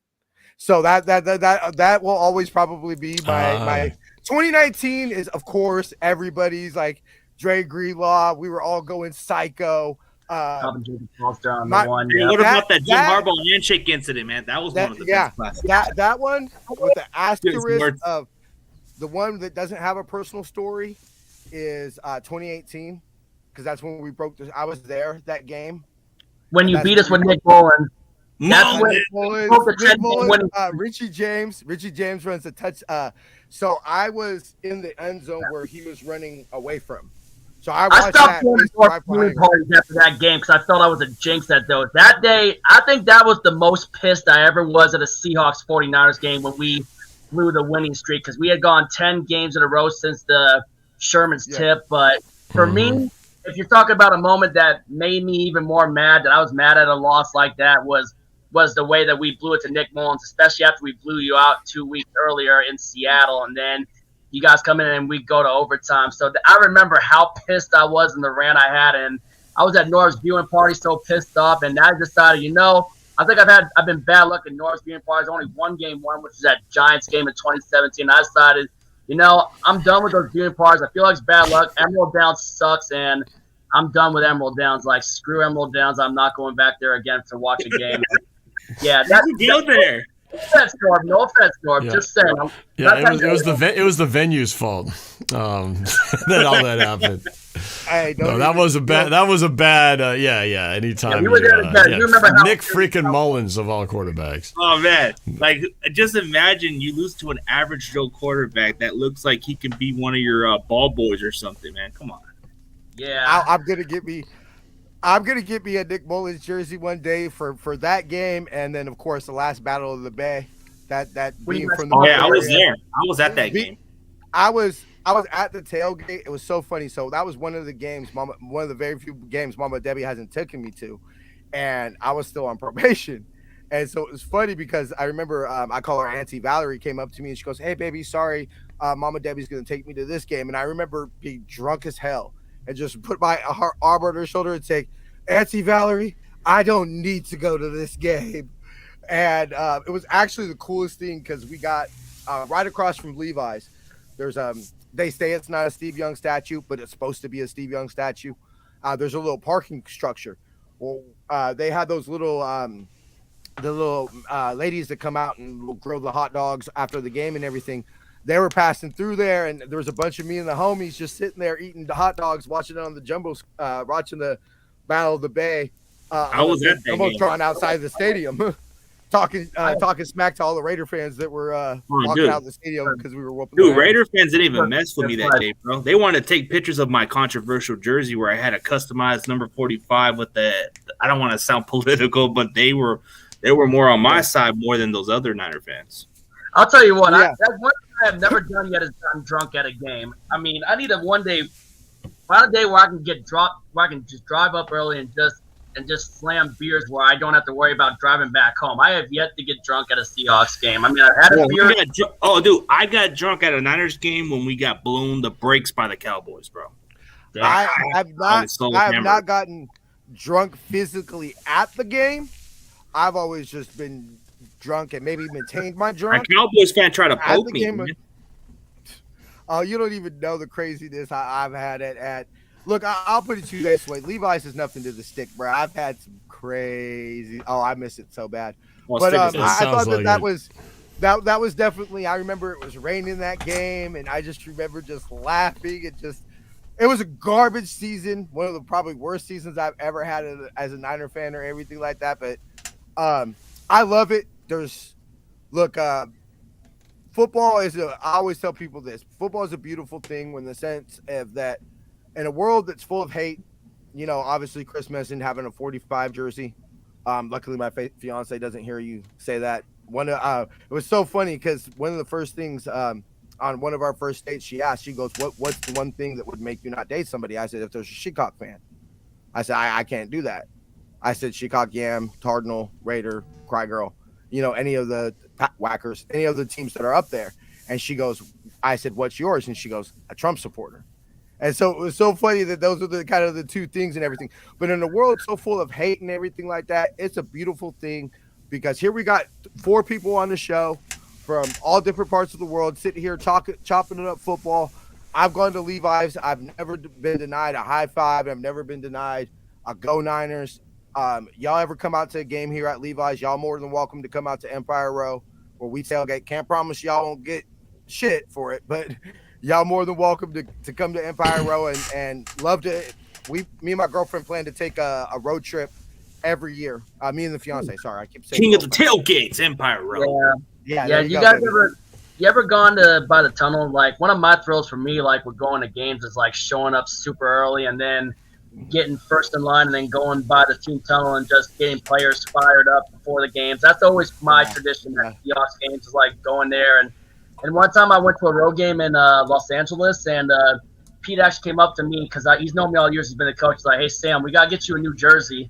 So that will always probably be my 2019 is, of course, everybody's like Dre Greenlaw. We were all going psycho. What about that Jim Harbaugh handshake incident, man? That was one of the best classes. That one with the asterisk of the one that doesn't have a personal story is 2018, because that's when we broke this. I was there that game. When you beat us with Nick Mullins. That's when Richie James runs a touch. So I was in the end zone where he was running away from. So I stopped going to viewing parties after that game because I felt I was a jinx at those. That day, I think that was the most pissed I ever was at a Seahawks 49ers game when we blew the winning streak, because we had gone 10 games in a row since the Sherman's tip. But for me, if you're talking about a moment that made me even more mad, that I was mad at a loss like that, was the way that we blew it to Nick Mullins, especially after we blew you out 2 weeks earlier in Seattle, and then you guys come in and we go to overtime. So I remember how pissed I was in the rant I had, and I was at Norb's viewing party so pissed off, and I decided, I think I've been bad luck in Norb's viewing parties. Only one game won, which is that Giants game in 2017. I decided, I'm done with those viewing parties. I feel like it's bad luck. Emerald Downs sucks, and I'm done with Emerald Downs. Like, screw Emerald Downs. I'm not going back there again to watch a game. Yeah, that's go there. No offense, Norb. Yeah. Just saying. It was the venue's fault that all that happened. Hey, that was a bad. Anytime. You were there together. You remember how Nick freaking Mullins of all quarterbacks. Oh man, like just imagine you lose to an average Joe quarterback that looks like he can be one of your ball boys or something, man. Come on. Yeah, I'm gonna get me a Nick Mullins jersey one day for that game, and then of course the last Battle of the Bay. That being from the I was there. I was at that game. I was at the tailgate. It was so funny. So that was one of the games, one of the very few games Mama Debbie hasn't taken me to, and I was still on probation. And so it was funny because I remember I call her Auntie Valerie came up to me and she goes, "Hey baby, sorry, Mama Debbie's gonna take me to this game." And I remember being drunk as hell and just put my arm on her shoulder and say, "Auntie Valerie, I don't need to go to this game." And it was actually the coolest thing because we got right across from Levi's. There's they say it's not a Steve Young statue, but it's supposed to be a Steve Young statue. There's a little parking structure. Well, they had those little the little ladies that come out and will grill the hot dogs after the game and everything. They were passing through there, and there was a bunch of me and the homies just sitting there eating the hot dogs, watching it on the jumbo, watching the Battle of the Bay. I was at that almost game. drawn outside the stadium, talking smack to all the Raider fans that were walking out of the stadium because we were whooping. Dude, Raider fans didn't even mess with me that day, bro. They wanted to take pictures of my controversial jersey where I had a customized number 45 with the. I don't want to sound political, but they were more on my side more than those other Niner fans. I'll tell you what, that's one thing I've never done yet is gotten drunk at a game. I mean, I need find a day where I can where I can just drive up early and just slam beers where I don't have to worry about driving back home. I have yet to get drunk at a Seahawks game. I mean, I've had a beer. Dude, I got drunk at a Niners game when we got blown the brakes by the Cowboys, bro. I have not gotten drunk physically at the game. I've always just been drunk and maybe maintained my drunk. A Cowboys fan tried to poke me. Oh, you don't even know the craziness I've had at. Look, I'll put it to you this way: Levi's is nothing to the stick, bro. I've had some crazy. Oh, I miss it so bad. Well, but I thought like that was definitely. I remember it was raining that game, and I just remember just laughing and just. It was a garbage season, one of the probably worst seasons I've ever had as a Niner fan or everything like that. But I love it. Football is I always tell people this. Football is a beautiful thing in the sense of that in a world that's full of hate, obviously Chris mentioned having a 45 jersey. Luckily my fiance doesn't hear you say that. It was so funny because one of the first things on one of our first dates, she asked, she goes, what's the one thing that would make you not date somebody? I said, if there's a Seahawks fan. I said, I can't do that. I said, Seahawks, Yam, Cardinal, Raider, Cry Girl, any of the Whackers, any of the teams that are up there. And she goes, I said, what's yours? And she goes, a Trump supporter. And so it was so funny that those are the kind of the two things and everything. But in a world so full of hate and everything like that, it's a beautiful thing because here we got 4 people on the show from all different parts of the world sitting here chopping it up football. I've gone to Levi's. I've never been denied a high five. I've never been denied a Go Niners. Y'all ever come out to a game here at Levi's, y'all more than welcome to come out to Empire Row where we tailgate. Can't promise y'all won't get shit for it, but y'all more than welcome to come to Empire Row and love to. Me and my girlfriend plan to take a road trip every year. Me and the fiance. Sorry, I keep saying King of the tailgates, Empire Row. Yeah. You guys ever gone by the tunnel? Like one of my thrills for me, like with going to games, is like showing up super early and then getting first in line and then going by the team tunnel and just getting players fired up before the games. That's always my tradition at the Seahawks games is like going there. And one time I went to a road game in Los Angeles and Pete actually came up to me because he's known me all years. He's been a coach. He's like, hey, Sam, we got to get you a new jersey.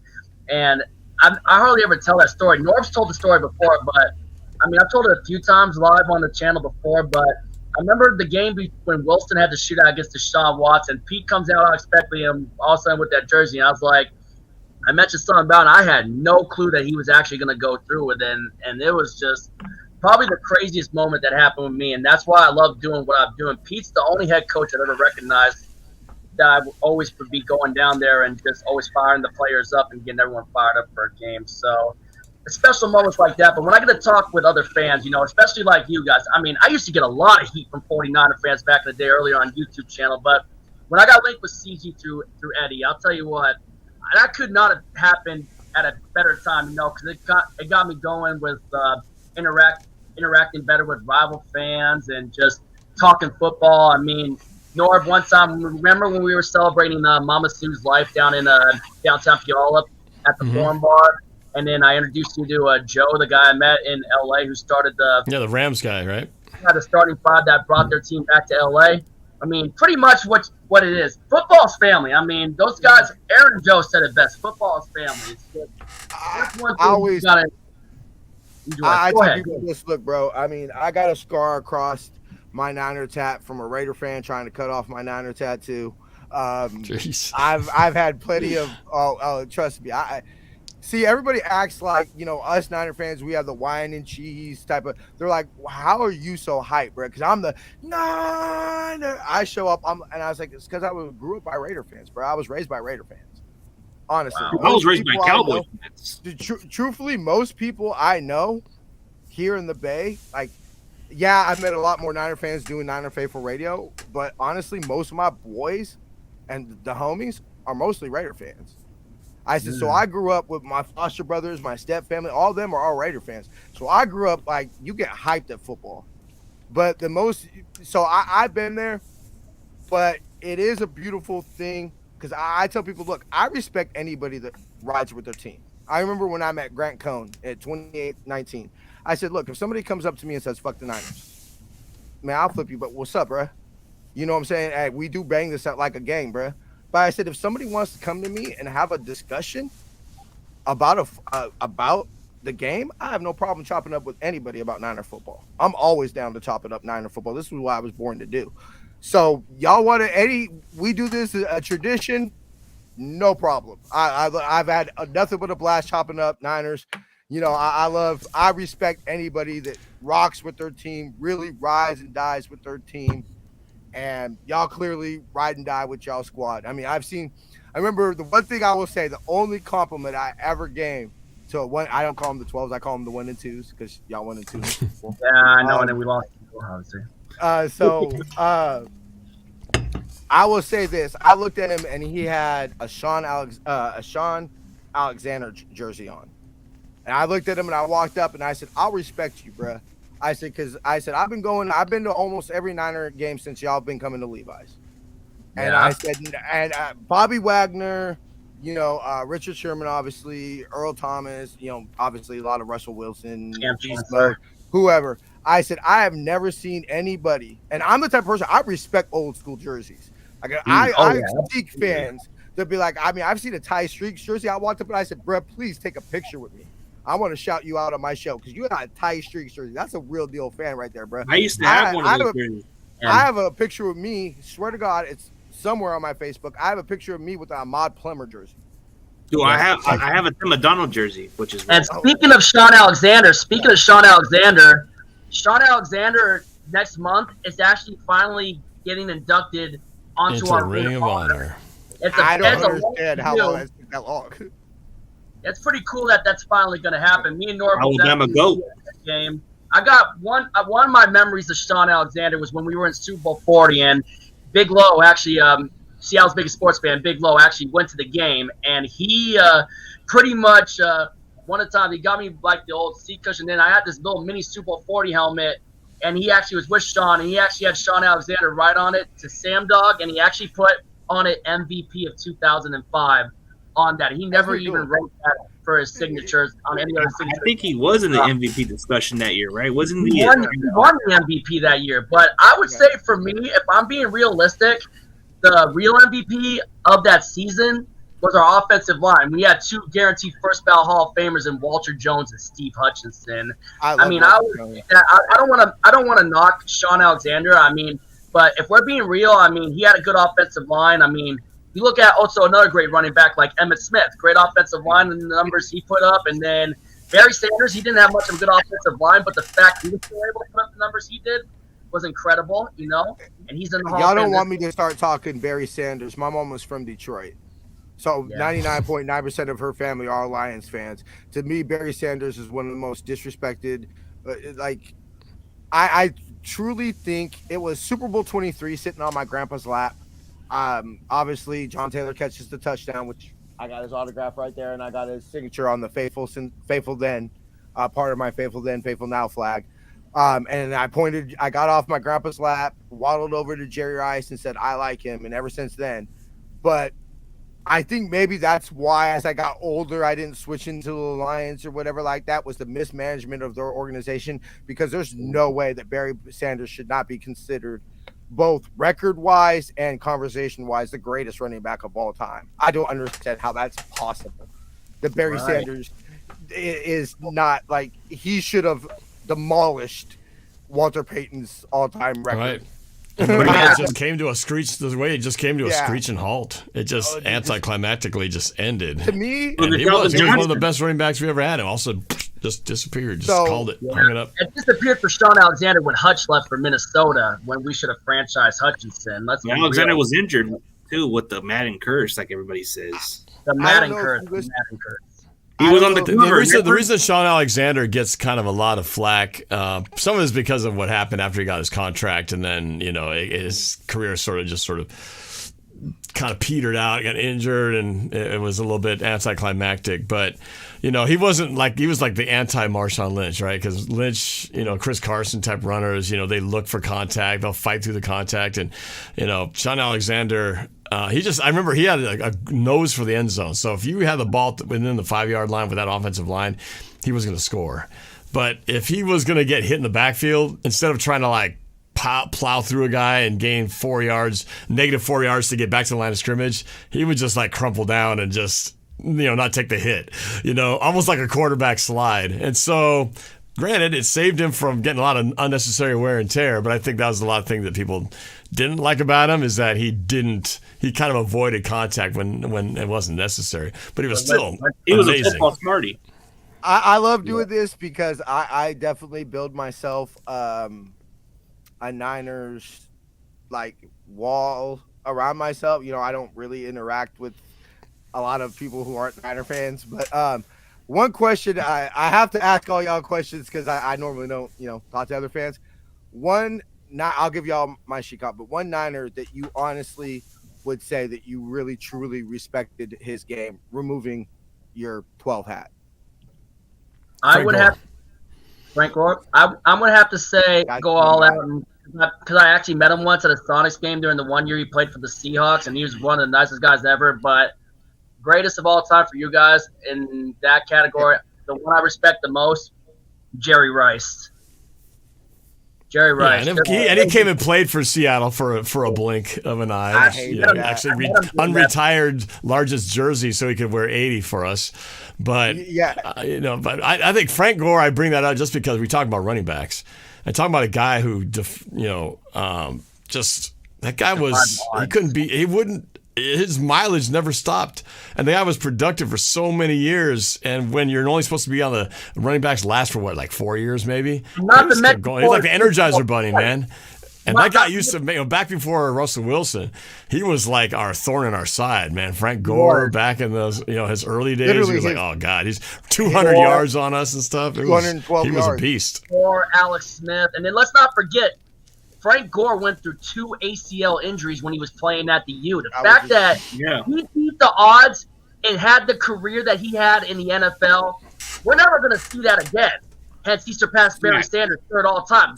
And I hardly ever tell that story. Norb's told the story before, but I mean, I've told it a few times live on the channel before, but I remember the game when Wilson had the shootout against Deshaun Watson. Pete comes out unexpectedly and all of a sudden with that jersey. And I was like, I mentioned something about it. I had no clue that he was actually going to go through with it. And it was just probably the craziest moment that happened with me. And that's why I love doing what I'm doing. Pete's the only head coach I've ever recognized that I always would be going down there and just always firing the players up and getting everyone fired up for a game. So special moments like that. But when I get to talk with other fans, especially like you guys, I mean, I used to get a lot of heat from 49er fans back in the day earlier on YouTube channel. But when I got linked with CG through Eddie, I'll tell you what, that could not have happened at a better time, because it got me going with interacting better with rival fans and just talking football. I mean, Norb, one time, remember when we were celebrating Mama Sue's life down in downtown Puyallup at the Forum Bar? And then I introduced you to Joe, the guy I met in L.A. who started the Rams guy, right? The starting 5 that brought their team back to L.A. I mean, pretty much what it is. Football's family. I mean, those guys, Aaron and Joe said it best. Football is family. That's one thing you got to enjoy. I tell people this, look, bro. I mean, I got a scar across my Niner tat from a Raider fan trying to cut off my Niner tattoo. I've had plenty of trust me. See, everybody acts like, us Niner fans, we have the wine and cheese type of, they're like, how are you so hyped, bro? Because I'm the Niner. I show up, and I was like, it's because I grew up by Raider fans, bro. I was raised by Raider fans. Honestly, I was raised by Cowboys fans. Truthfully, most people I know here in the Bay, like, yeah, I've met a lot more Niner fans doing Niner Faithful Radio, but honestly, most of my boys and the homies are mostly Raider fans. I said, so I grew up with my foster brothers, my step family, all of them are all Raider fans. So I grew up like you get hyped at football. But I've been there, but it is a beautiful thing because I tell people, look, I respect anybody that rides with their team. I remember when I met Grant Cohn at 28-19. I said, look, if somebody comes up to me and says, fuck the Niners, man, I'll flip you, but what's up, bruh? You know what I'm saying? Hey, we do bang this out like a gang, bruh. But I said, if somebody wants to come to me and have a discussion about the game, I have no problem chopping up with anybody about Niner football. I'm always down to chop it up Niner football. This is what I was born to do. So y'all want to we do this a tradition, no problem. I've had nothing but a blast chopping up Niners. You know, I respect anybody that rocks with their team, really rides and dies with their team. And y'all clearly ride and die with y'all squad. I mean, I remember the one thing I will say, the only compliment I ever gave to I don't call them the 12s, I call them the 1 and 2s because y'all 1 and 2. Yeah, I know, and then we lost. Obviously. I will say this: I looked at him and he had a Sean Alexander jersey on, and I looked at him and I walked up and I said, "I'll respect you, bruh." I said, because I've been to almost every Niner game since y'all been coming to Levi's. And I said, and Bobby Wagner, you know, Richard Sherman, obviously, Earl Thomas, you know, obviously a lot of Russell Wilson, whoever. I said, I have never seen anybody, and I'm the type of person, I respect old school jerseys. Like, I seek fans that be like, I mean, I've seen a Ty Streaks jersey. I walked up and I said, bruh, please take a picture with me. I want to shout you out on my show because you got a Ty Streaks jersey. That's a real deal fan right there, bro. I used to have one of those jerseys. I have a picture of me. Swear to God, it's somewhere on my Facebook. I have a picture of me with a Ahmad Plummer jersey. Dude, I have a Tim McDonald jersey, which is. And speaking of Sean Alexander, Sean Alexander next month is actually finally getting inducted onto our Ring of Honor. I don't understand how long that's been that long. It's pretty cool that that's finally going to happen. Me and Norb Alabama go game. I got one of my memories of Sean Alexander was when we were in Super Bowl 40, and Big Low actually, Seattle's biggest sports fan, Big Low actually went to the game, and he pretty much one of the time he got me like the old seat cushion. Then I had this little mini Super Bowl 40 helmet, and he actually was with Sean, and he actually had Sean Alexander write on it to Sam Dog, and he actually put on it MVP of 2005 on that. He never even wrote that for his signatures on any other signature. I think he was in the MVP discussion that year, right? Wasn't he? He won the MVP that year. But I would say for me, if I'm being realistic, the real MVP of that season was our offensive line. We had two guaranteed first ballot Hall of Famers in Walter Jones and Steve Hutchinson. I don't want to knock Sean Alexander. I mean, but if we're being real, I mean, he had a good offensive line. I mean, you look at also another great running back like Emmitt Smith, great offensive line and the numbers he put up. And then Barry Sanders, he didn't have much of a good offensive line, but the fact he was still able to put up the numbers he did was incredible, you know. And he's in the Hall of Fame. Y'all don't want me to start talking Barry Sanders. My mom was from Detroit. So 99.9% of her family are Lions fans. To me, Barry Sanders is one of the most disrespected. I truly think it was Super Bowl 23 sitting on my grandpa's lap. Obviously, John Taylor catches the touchdown, which I got his autograph right there, and I got his signature on the Faithful Then, part of my Faithful Then, Faithful Now flag. And I got off my grandpa's lap, waddled over to Jerry Rice and said, I like him. And ever since then, but I think maybe that's why as I got older, I didn't switch into the Lions or whatever like that, was the mismanagement of their organization, because there's no way that Barry Sanders should not be considered both record-wise and conversation-wise the greatest running back of all time. I don't understand how that's possible. That Barry Sanders is not, like, he should have demolished Walter Payton's all-time record. Right. It just came to a screech. The way it just came to a screeching halt. It just anticlimactically just ended. To me, and he was one of the best running backs we ever had. And also just disappeared. Just called it. Hung it up. It disappeared for Sean Alexander when Hutch left for Minnesota when we should have franchised Hutchinson. Alexander was injured too with the Madden curse, like everybody says. The Madden curse. He was on the cover. The reason Sean Alexander gets kind of a lot of flack, some of it is because of what happened after he got his contract, and then his career sort of kind of petered out, got injured, and it was a little bit anticlimactic. But he was like the anti-Marshawn Lynch, right? Because Lynch, Chris Carson type runners, they look for contact, they'll fight through the contact, and Sean Alexander. I remember he had a nose for the end zone. So if you had the ball within the 5-yard line with that offensive line, he was going to score. But if he was going to get hit in the backfield, instead of trying to plow through a guy and gain negative 4 yards to get back to the line of scrimmage, he would just crumple down and just, not take the hit, almost like a quarterback slide. And so, granted, it saved him from getting a lot of unnecessary wear and tear, but I think that was a lot of things that people didn't like about him, is that he kind of avoided contact when it wasn't necessary, but he was still he was amazing. A football smarty. I love doing this because I definitely build myself a Niners wall around myself. I don't really interact with a lot of people who aren't Niner fans, but one question I have to ask all y'all questions because I normally don't talk to other fans. I'll give y'all my shikak, but one Niner that you honestly would say that you really truly respected his game, removing your 12 hat. I would have Frank Gore. I'm gonna have to say go all out, because I actually met him once at a Sonics game during the 1 year he played for the Seahawks, and he was one of the nicest guys ever. But greatest of all time for you guys in that category, the one I respect the most, Jerry Rice. Jerry Rice. Yeah, and he came and played for Seattle for a blink of an eye. Actually, unretired largest jersey so he could wear 80 for us. But but I think Frank Gore. I bring that up just because we talk about running backs. I talk about a guy who, just that guy was he wouldn't. His mileage never stopped, and the guy was productive for so many years. And when you're only supposed to be on the running backs, last for 4 years, maybe. He's like the Energizer Bunny, man. And that guy used to back before Russell Wilson. He was like our thorn in our side, man. Frank Gore back in those, his early days. Literally, he was oh god, he's 200 yards on us and stuff. He was a beast. Or Alex Smith, and then let's not forget, Frank Gore went through 2 ACL injuries when he was playing at the U. The fact that he beat the odds and had the career that he had in the NFL, we're never going to see that again. Hence, he surpassed Barry Sanders third all time.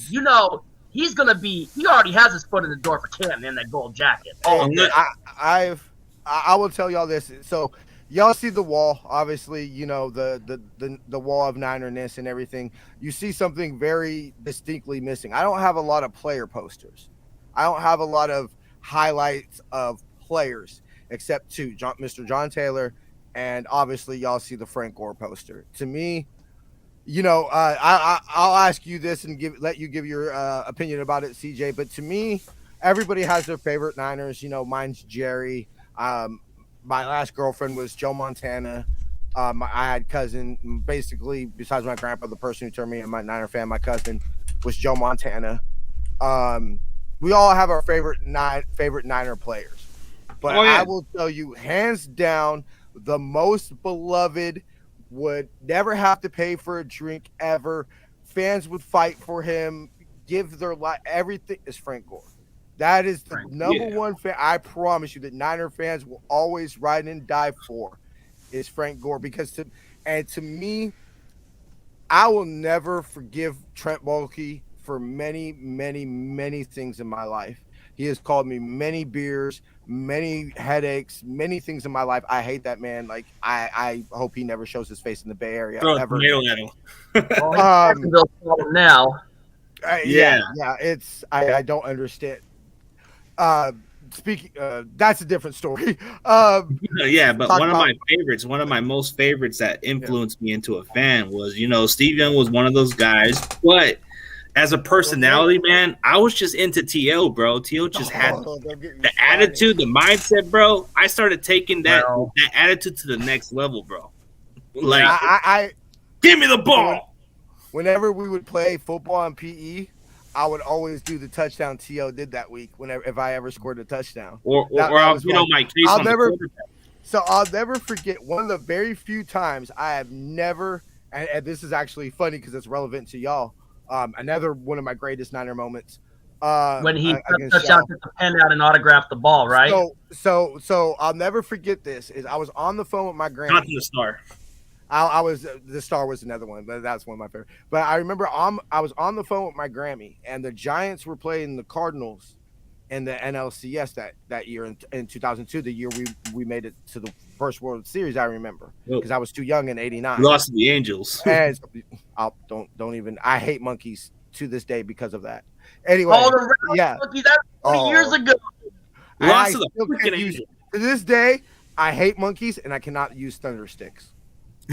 He's going to be – he already has his foot in the door for Cam in that gold jacket. I will tell y'all this. So, y'all see the wall, obviously, the wall of Ninerness and everything. You see something very distinctly missing. I don't have a lot of player posters. I don't have a lot of highlights of players except two, Mr. John Taylor, and obviously y'all see the Frank Gore poster. To me, I'll ask you this and let you give your opinion about it, CJ. But to me, everybody has their favorite Niners. Mine's Jerry. My last girlfriend was Joe Montana. I had cousin, basically, besides my grandpa, the person who turned me into my Niner fan, my cousin was Joe Montana. We all have our favorite Niner players. But I will tell you, hands down, the most beloved, would never have to pay for a drink ever. Fans would fight for him, give their life, everything, is Frank Gore. That is the number one fan. I promise you that Niner fans will always ride and die for is Frank Gore, because to me, I will never forgive Trent Baalke for many, many, many things in my life. He has called me many beers, many headaches, many things in my life. I hate that man. I hope he never shows his face in the Bay Area ever. Now. It's I don't understand. Speaking, that's a different story. But one of my most favorites that influenced me into a fan was, Steve Young was one of those guys. But as a personality, man, I was just into TL, bro. TL just had the attitude, the mindset, bro. I started taking that attitude to the next level, bro. I give me the ball. Whenever we would play football and PE, I would always do the touchdown T.O. did that week whenever if I ever scored a touchdown. Or That was you know, fun. my case I'll on never- the quarterback. So I'll never forget one of the very few times I have never, and this is actually funny because it's relevant to y'all. Another one of my greatest Niner moments. When he against touched y'all. out, took the pen out and autographed the ball, right? So I'll never forget this. Is I was on the phone with my Not grandma. the star. I was the Star was another one, but that's one of my favorite. But I remember I was on the phone with my Grammy, and the Giants were playing the Cardinals in the NLCS that year in 2002, the year we made it to the first World Series. I remember because I was too young in '89. Lost to the Angels. And don't even. I hate monkeys to this day because of that. Anyway, yeah. Monkeys, that's 20 years ago. Lost to the still freaking can't use- Angels. to this day, I hate monkeys, and I cannot use thunder sticks.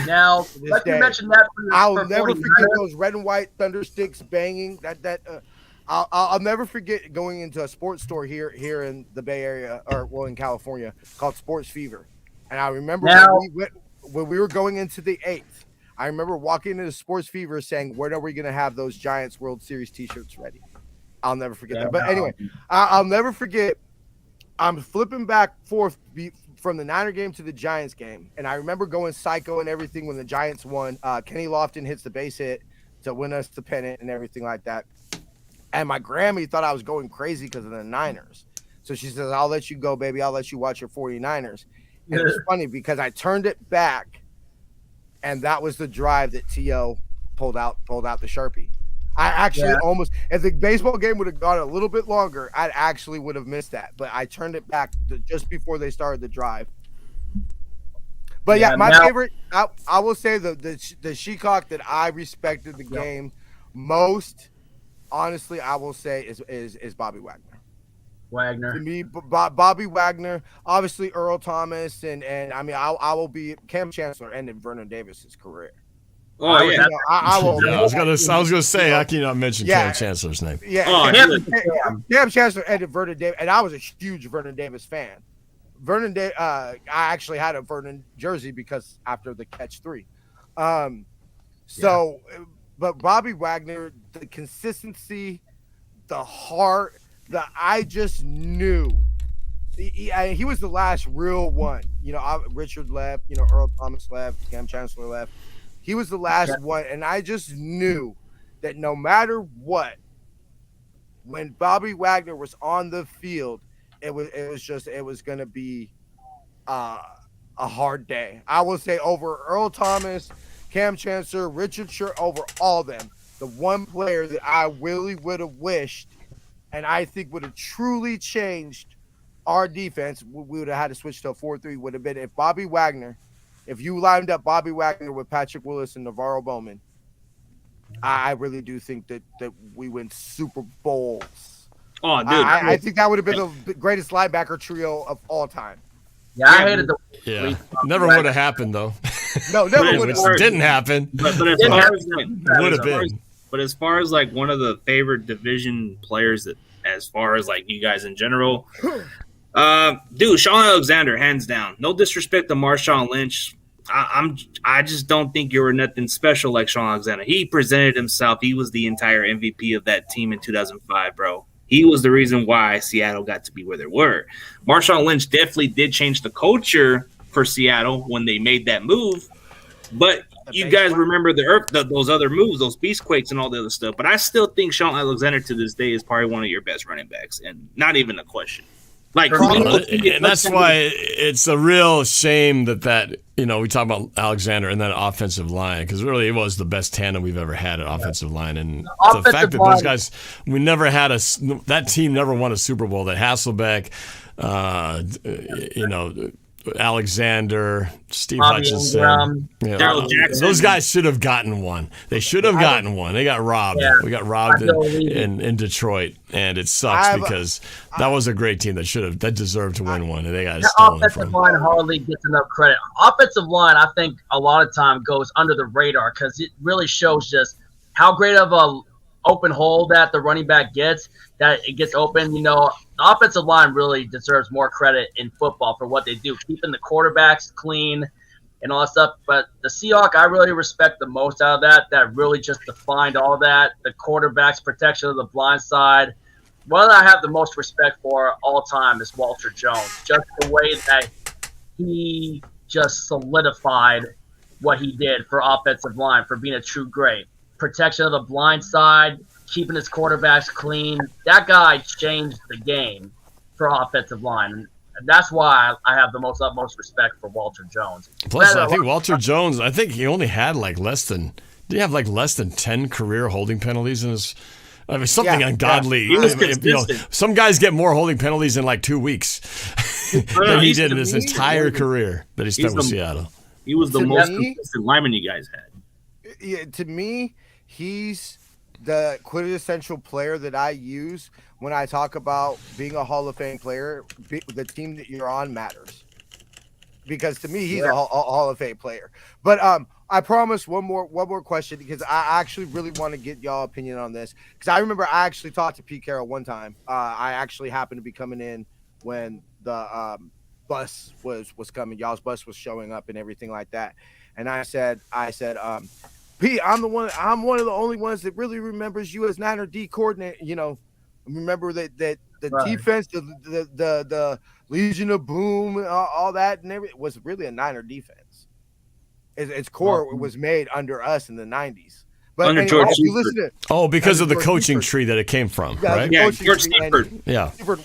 Now, like you mentioned that. I'll for never 49ers. forget those red and white thunder sticks banging. I'll never forget going into a sports store here in the Bay Area, in California, called Sports Fever. And I remember when we were going into the 8th, I remember walking into Sports Fever saying, "When are we going to have those Giants World Series T-shirts ready?" I'll never forget that. But anyway, I'll never forget. I'm flipping back forth from the Niner game to the Giants game, and I remember going psycho and everything when the Giants won. Kenny Lofton hits the base hit to win us the pennant and everything like that. And my Grammy thought I was going crazy because of the Niners. So she says, "I'll let you go, baby. I'll let you watch your 49ers." And it's funny because I turned it back, and that was the drive that T.O. pulled out the Sharpie. I actually almost, if the baseball game would have gone a little bit longer, I actually would have missed that. But I turned it back just before they started the drive. But my favorite, I will say the Sheacock that I respected the game most, honestly, I will say is Bobby Wagner. To me, Bobby Wagner, obviously Earl Thomas, and I mean, I will be Cam Chancellor ended Vernon Davis's career. Oh yeah, I will. Yeah, I was gonna say, how can you not mention Cam Chancellor's name? Yeah, Cam Chancellor ended Vernon Davis, and I was a huge Vernon Davis fan. I actually had a Vernon jersey because after the catch 3. But Bobby Wagner, the consistency, the heart, I just knew. He was the last real one. You know, Richard left. You know, Earl Thomas left. Cam Chancellor left. He was the last one, and I just knew that no matter what, when Bobby Wagner was on the field, it was going to be a hard day. I will say over Earl Thomas, Cam Chancellor, Richard Sher, over all of them, the one player that I really would have wished, and I think would have truly changed our defense, we would have had to switch to a 4-3, would have been if you lined up Bobby Wagner with Patrick Willis and Navarro Bowman. I really do think that we win Super Bowls. Oh, dude. I think that would have been the greatest linebacker trio of all time. Yeah, I hated the. Yeah, never would have happened though. No, never would Which have. didn't happen. But as far as Would have been. But as far as like one of the favorite division players that, as far as like you guys in general, dude, Sean Alexander, hands down. No disrespect to Marshawn Lynch. I just don't think you were nothing special like Sean Alexander. He presented himself. He was the entire MVP of that team in 2005, bro. He was the reason why Seattle got to be where they were. Marshawn Lynch definitely did change the culture for Seattle when they made that move. But you guys remember those other moves, those beast quakes and all the other stuff. But I still think Sean Alexander to this day is probably one of your best running backs, and not even a question. Like, and that's why it's a real shame that we talk about Alexander and that offensive line, because really it was the best tandem we've ever had at offensive line, and the fact that those guys, that team never won a Super Bowl. That Hasselbeck, Alexander, Steve Hutchinson, Darryl Jackson. Those guys should have gotten one. They should have gotten one. They got robbed. Yeah. We got robbed in Detroit, and it sucks because that was a great team that deserved to win one, and they got stolen offensive from. line hardly gets enough credit. Offensive line, I think, a lot of time goes under the radar because it really shows just how great of a open hole that the running back gets, that it gets open. The offensive line really deserves more credit in football for what they do, keeping the quarterbacks clean, and all that stuff. But the Seahawks, I really respect the most out of that really just defined all that. The quarterback's protection of the blind side. One that I have the most respect for all time is Walter Jones. Just the way that he just solidified what he did for offensive line, for being a true great. Protection of the blind side, keeping his quarterbacks clean. That guy changed the game for offensive line. And that's why I have the utmost respect for Walter Jones. Plus, I think Walter Jones, I think he only had less than 10 career holding penalties in his. I mean, something ungodly. He was consistent. Some guys get more holding penalties in 2 weeks than he did in his entire career that he spent with Seattle. He was the most consistent lineman you guys had. Yeah, to me, he's the quintessential player that I use when I talk about being a Hall of Fame player. The team that you're on matters, because to me, he's a Hall of Fame player. But I promise one more question, because I actually really want to get y'all opinion on this, because I remember I actually talked to Pete Carroll one time. I actually happened to be coming in when the bus was coming. Y'all's bus was showing up and everything like that. And I said, Pete, I'm one of the only ones that really remembers you as Niner D coordinator. Remember that the defense, the Legion of Boom, all that, and everything was really a Niner defense. Its core was made under us in the 90s. But under anyway, George because of the coaching tree that it came from, right? Yeah, George Seifert. Yeah. A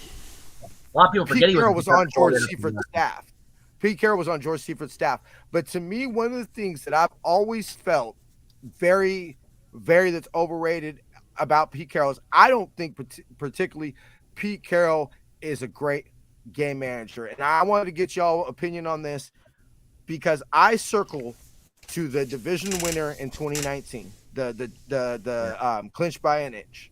lot of people forget Pete Carroll was on George Seifert. Seifert's staff. Pete Carroll was on George Seifert's staff. But to me, one of the things that I've always felt very, very that's overrated about Pete Carroll is I don't think particularly Pete Carroll is a great game manager. And I wanted to get y'all opinion on this, because I circle to the division winner in 2019, the clinched by an inch.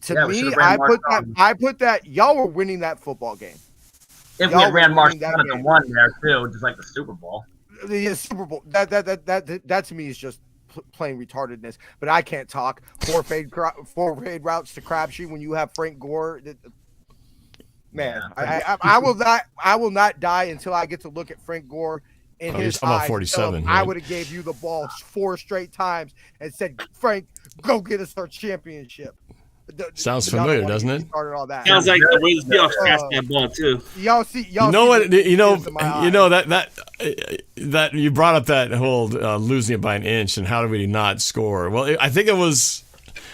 To me, I put that y'all were winning that football game. If we had ran March 1 there too, just like the Super Bowl. The Super Bowl. That to me is just plain retardedness. But I can't talk. Four fade routes to Crabtree when you have Frank Gore. Man, I will not die until I get to look at Frank Gore in his eyes. 47. I would have gave you the ball 4 straight times and said, Frank, go get us our championship. Sounds familiar, doesn't it? All that. Sounds like the way the Seahawks passed that ball too. That you brought up that whole losing it by an inch and how did we not score? Well, I think it was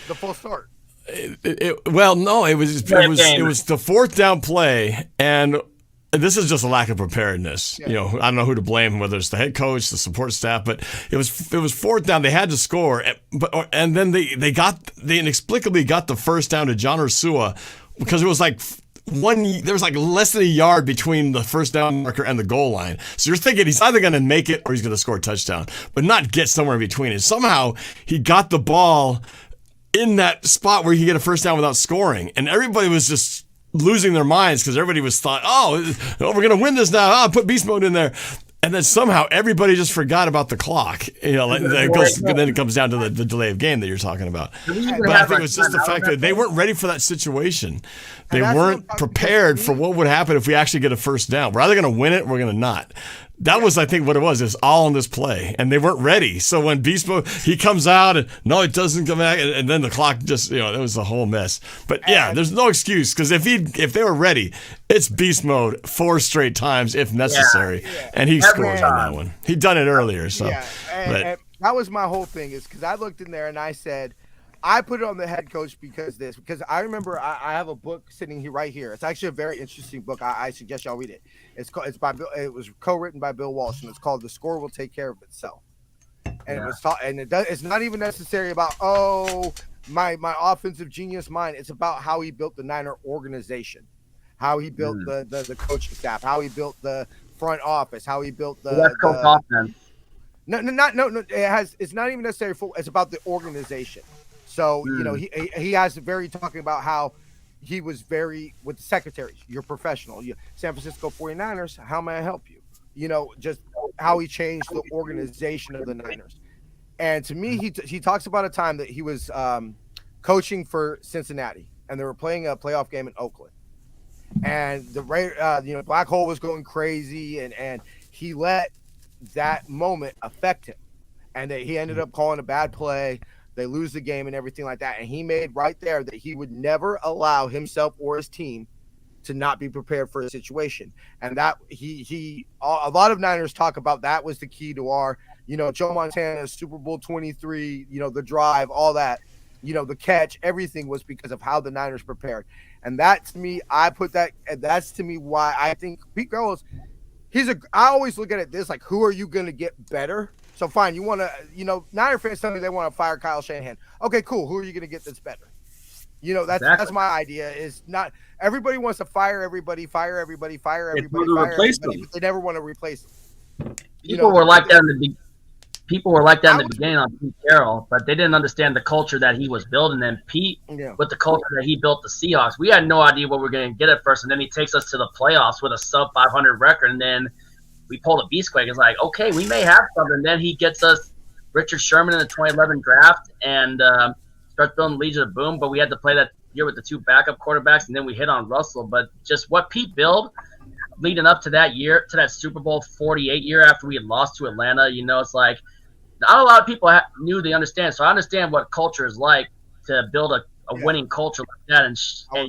the full start. It was the fourth down play, and this is just a lack of preparedness. Yeah. I don't know who to blame, whether it's the head coach, the support staff, but it was fourth down. They had to score, and then they inexplicably got the first down to John Ursua, because it was there was less than a yard between the first down marker and the goal line. So you're thinking he's either going to make it or he's going to score a touchdown, but not get somewhere in between. And somehow he got the ball in that spot where he could get a first down without scoring, and everybody was just losing their minds, because everybody was thought, we're going to win this now. Put beast mode in there. And then somehow everybody just forgot about the clock. Then it comes down to the delay of game that you're talking about. But I think it was just the fact that they weren't ready for that situation. They weren't prepared for what would happen if we actually get a first down. We're either going to win it or we're going to not. That was, I think, what it was. It was all on this play, and they weren't ready. So when Beast Mode, he comes out, and no, it doesn't come back, and then the clock just, it was a whole mess. But yeah, there's no excuse, because if they were ready, it's Beast Mode 4 straight times if necessary, and he scores on that one. He'd done it earlier, so. Yeah, and that was my whole thing, is because I looked in there and I said, I put it on the head coach because I remember I have a book sitting here right here. It's actually a very interesting book. I suggest y'all read it. It was co-written by Bill Walsh, and it's called "The Score Will Take Care of Itself." And it's not even necessary about my offensive genius mind. It's about how he built the Niner organization, how he built the coaching staff, how he built the front office, how he built the West Coast offense. No. It's not even necessary it's about the organization. So, he has talking about how he was very with secretaries. You're professional. San Francisco 49ers, how may I help you? Just how he changed the organization of the Niners. And to me, he talks about a time that he was coaching for Cincinnati, and they were playing a playoff game in Oakland. And the Black Hole was going crazy, and he let that moment affect him, and that he ended up calling a bad play. They lose the game and everything like that. And he made right there that he would never allow himself or his team to not be prepared for a situation. And that a lot of Niners talk about that was the key to our, Joe Montana, Super Bowl 23, the drive, all that, the catch, everything was because of how the Niners prepared. And that to me, that's to me why I think Pete Carroll's, I always look at it this, like, who are you going to get better? So fine, you want to, Niner fans tell me they want to fire Kyle Shanahan. Okay, cool. Who are you going to get that's better? That's my idea. Is not everybody wants to fire everybody. But they never want to replace them. People were like that in the beginning on Pete Carroll, but they didn't understand the culture that he was building. And Pete, with the culture that he built the Seahawks, we had no idea what we were going to get at first. And then he takes us to the playoffs with a sub 500 record, and then we pulled a beastquake. It's like, okay, we may have something. Then he gets us Richard Sherman in the 2011 draft and starts building Legion of Boom. But we had to play that year with the two backup quarterbacks, and then we hit on Russell. But just what Pete built leading up to that year, to that Super Bowl 48 year after we had lost to Atlanta, it's like not a lot of people they understand. So I understand what culture is like to build a winning culture like that. And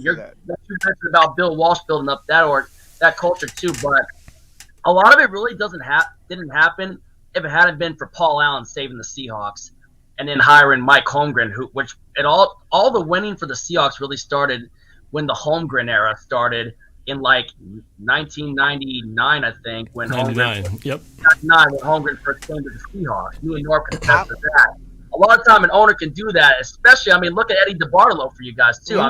you're mentioned about Bill Walsh building up that culture too, but a lot of it really didn't happen if it hadn't been for Paul Allen saving the Seahawks and then hiring Mike Holmgren, all the winning for the Seahawks really started when the Holmgren era started in like 1999, I think, when Holmgren first came to the Seahawks. You and Norb can attest to that. A lot of time an owner can do that, especially, look at Eddie DeBartolo for you guys too. A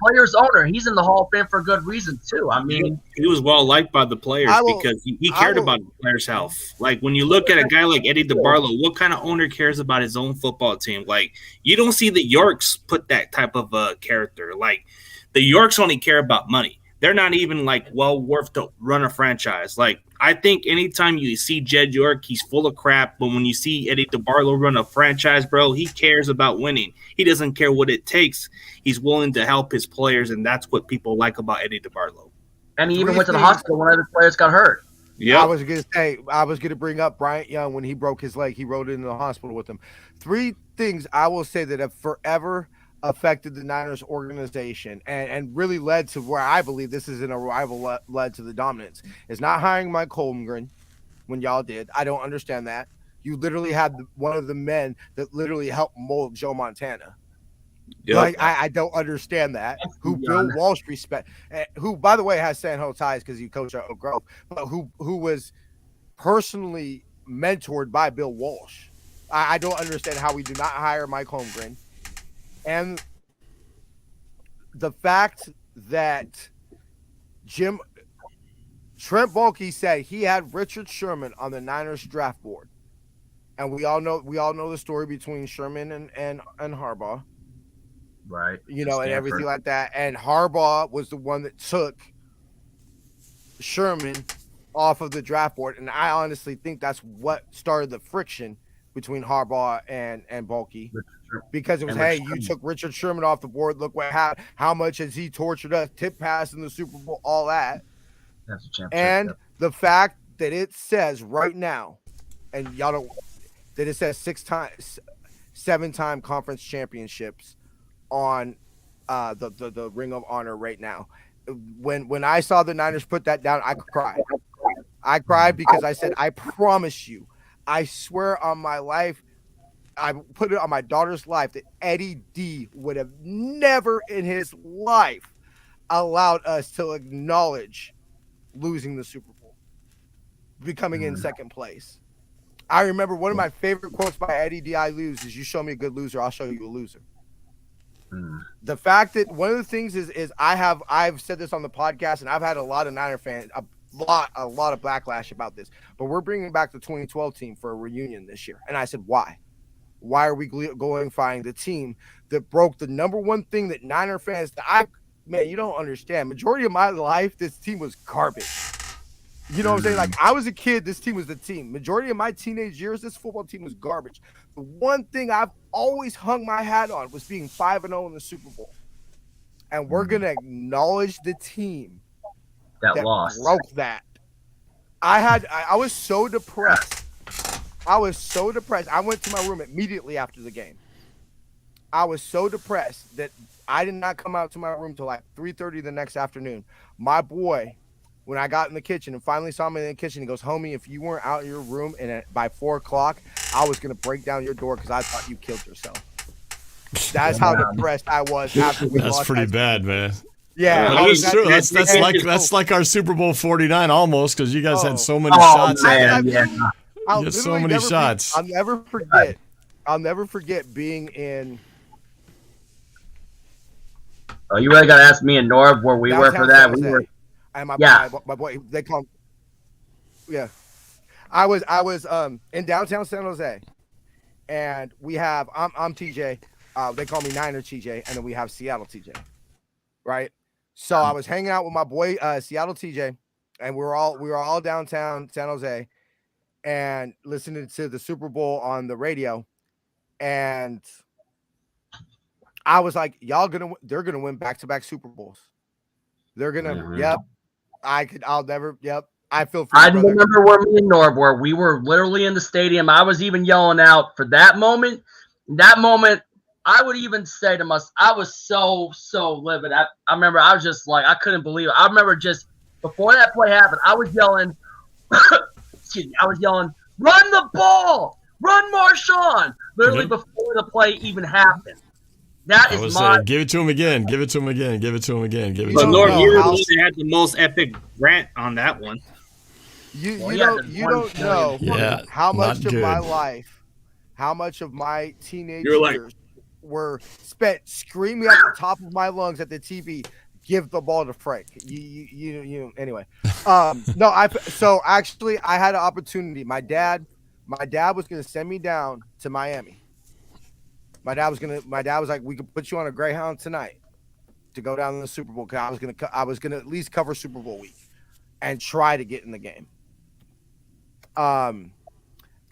player's owner, he's in the Hall of Fame for a good reason too. He was well liked by the players because he cared about the players' health. Like when you look at a guy like Eddie DeBartolo, what kind of owner cares about his own football team? Like you don't see the Yorks put that type of character. Like the Yorks only care about money. They're not even like well worth to run a franchise. Like I think anytime you see Jed York, he's full of crap. But when you see Eddie DeBartolo run a franchise, bro, he cares about winning. He doesn't care what it takes. He's willing to help his players, and that's what people like about Eddie DeBartolo. And he even went to the hospital when other players got hurt. Yeah, I was gonna bring up Bryant Young when he broke his leg. He rode into the hospital with him. 3 things I will say that have forever affected the Niners organization and really led to where I believe this is an arrival led to the dominance is not hiring Mike Holmgren when y'all did. I don't understand that. You literally had one of the men that literally helped mold Joe Montana. Yep. Like I don't understand that. Who Bill Walsh who by the way has San Jose ties because he coached at Oak Grove, but who was personally mentored by Bill Walsh. I don't understand how we do not hire Mike Holmgren. And the fact that Trent Baalke said he had Richard Sherman on the Niners draft board. And we all know the story between Sherman and Harbaugh. Right. And everything like that. And Harbaugh was the one that took Sherman off of the draft board. And I honestly think that's what started the friction between Harbaugh and Baalke. Because it was, hey, you took Richard Sherman off the board. Look how much has he tortured us, tip pass in the Super Bowl, all that. That's a championship. And the fact that it says right now, and y'all don't, that it says 7-time conference championships on the Ring of Honor right now. When I saw the Niners put that down, I cried. I cried because I said, I promise you, I swear on my life, I put it on my daughter's life that Eddie D would have never in his life allowed us to acknowledge losing the Super Bowl, becoming in second place. I remember one of my favorite quotes by Eddie D. I lose is, you show me a good loser, I'll show you a loser. The fact that one of the things is I've said this on the podcast, and I've had a lot of Niner fans, a lot of backlash about this, but we're bringing back the 2012 team for a reunion this year. And I said, why? Why are we glorifying the team that broke the number one thing that Niner fans, man, you don't understand. Majority of my life, this team was garbage. You know what I'm saying? Like, I was a kid, this team was the team. Majority of my teenage years, this football team was garbage. The one thing I've always hung my hat on was being 5-0 in the Super Bowl. And we're going to acknowledge the team that lost. Broke that. I was so depressed. I went to my room immediately after the game. I was so depressed that I did not come out to my room till like 3:30 the next afternoon. My boy, when I got in the kitchen and finally saw me in the kitchen, he goes, "Homie, if you weren't out of your room and by 4 o'clock, I was gonna break down your door because I thought you killed yourself." That's how depressed I was after we lost. That's pretty bad, man. Yeah, that's true. That's like our Super Bowl 49 almost, because you guys had so many shots. Man, you had so many shots. I'll never forget being in. Oh, you really got to ask me and Norb where we were for that. We were. And my boy, they call him. Yeah, I was in downtown San Jose, and we have I'm TJ. They call me Niner TJ, and then we have Seattle TJ, right? So I was hanging out with my boy Seattle TJ, and we were all downtown San Jose, and listening to the Super Bowl on the radio, and I was like, they're gonna win back-to-back Super Bowls. They're gonna, yep. I feel free. I remember where me and Norb were. We were literally in the stadium. I was even yelling out for that moment. That moment, I would even say to myself, I was so livid. I remember I was just like, I couldn't believe it. I remember just before that play happened, I was yelling, excuse me, I was yelling, "Run the ball! Run Marshawn!" Literally before the play even happened. That is my. Give it to him again. Give it to him again. Give it to him again. Give it to him. Norb, you had the most epic rant on that one. You don't know how much of my life, how much of my teenage years were spent screaming at the top of my lungs at the TV, "Give the ball to Frank." Anyway. No, actually I had an opportunity. My dad was going to send me down to Miami. My dad was like, "We could put you on a Greyhound tonight to go down to the Super Bowl." Cause I was gonna at least cover Super Bowl week and try to get in the game.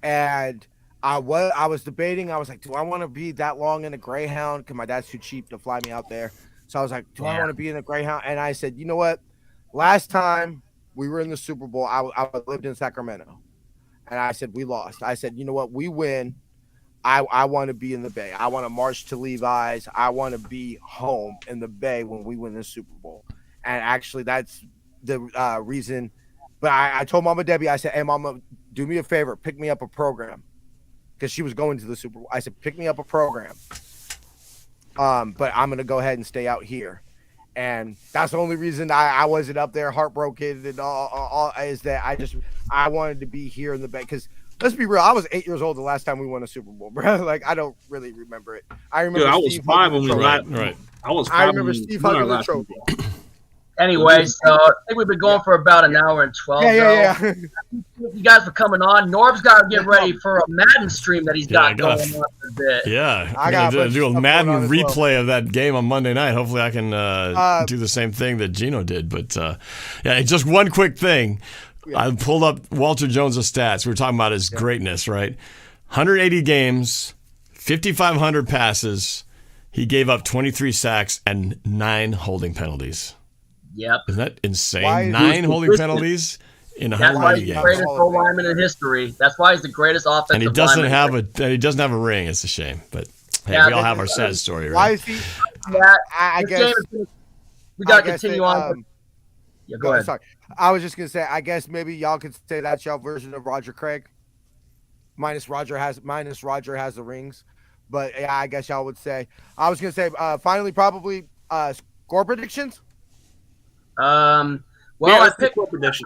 And I was debating. I was like, "Do I want to be that long in a Greyhound?" Because my dad's too cheap to fly me out there. So I was like, "Do I want to be in a Greyhound?" And I said, "You know what? Last time we were in the Super Bowl, I lived in Sacramento, and I said we lost. I said, you know what? We win. I want to be in the Bay. I want to march to Levi's. I want to be home in the Bay when we win the Super Bowl." And actually, that's the reason. But I told Mama Debbie, I said, "Hey, Mama, do me a favor. Pick me up a program." Because she was going to the Super Bowl. I said, "Pick me up a program. But I'm going to go ahead and stay out here." And that's the only reason I wasn't up there heartbroken and all is that I wanted to be here in the Bay. Because let's be real, I was 8 years old the last time we won a Super Bowl, bro. Like, I don't really remember it. I remember. Dude, I was 5 when we last. Right. I remember Steve hugging the trophy. Anyway, so I think we've been going for about an hour and 12. Yeah. You guys for coming on. Norb's got to get ready for a Madden stream that he's got going on for a bit. Yeah, I got to do a Madden replay of that game on Monday night. Hopefully, I can do the same thing that Gino did. But just one quick thing. I pulled up Walter Jones' stats. We were talking about his greatness, right? 180 games, 5,500 passes. He gave up 23 sacks and 9 holding penalties. Yep. Isn't that insane? 9 holding penalties in 180 games. That's why he's the greatest O-lineman in history. That's why he's the greatest offensive and he doesn't have a ring. It's a shame, but hey, we all have our sad story, right? Why is he? I guess we got to continue on. Yeah, go ahead. Sorry. I was just gonna say, I guess maybe y'all could say that's your version of Roger Craig. Minus Roger has the rings, but yeah, I guess y'all would say. I was gonna say, finally, probably score predictions. Well, I picked prediction.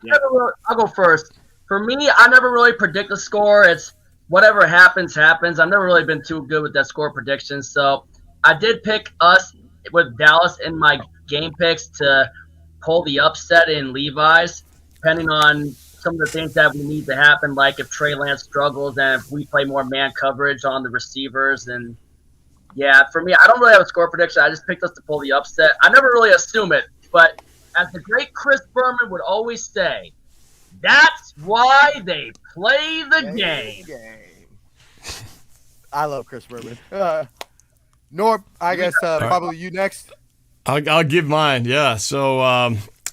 I'll go first. For me, I never really predict the score. It's whatever happens. I've never really been too good with that score prediction. So I did pick us with Dallas in my game picks to pull the upset in Levi's, depending on some of the things that we need to happen, like if Trey Lance struggles and if we play more man coverage on the receivers. And yeah, for me, I don't really have a score prediction. I just picked us to pull the upset. I never really assume it, but as the great Chris Berman would always say, that's why they play the game. I love Chris Berman. Norb, I guess probably you next. I'll give mine. Yeah. So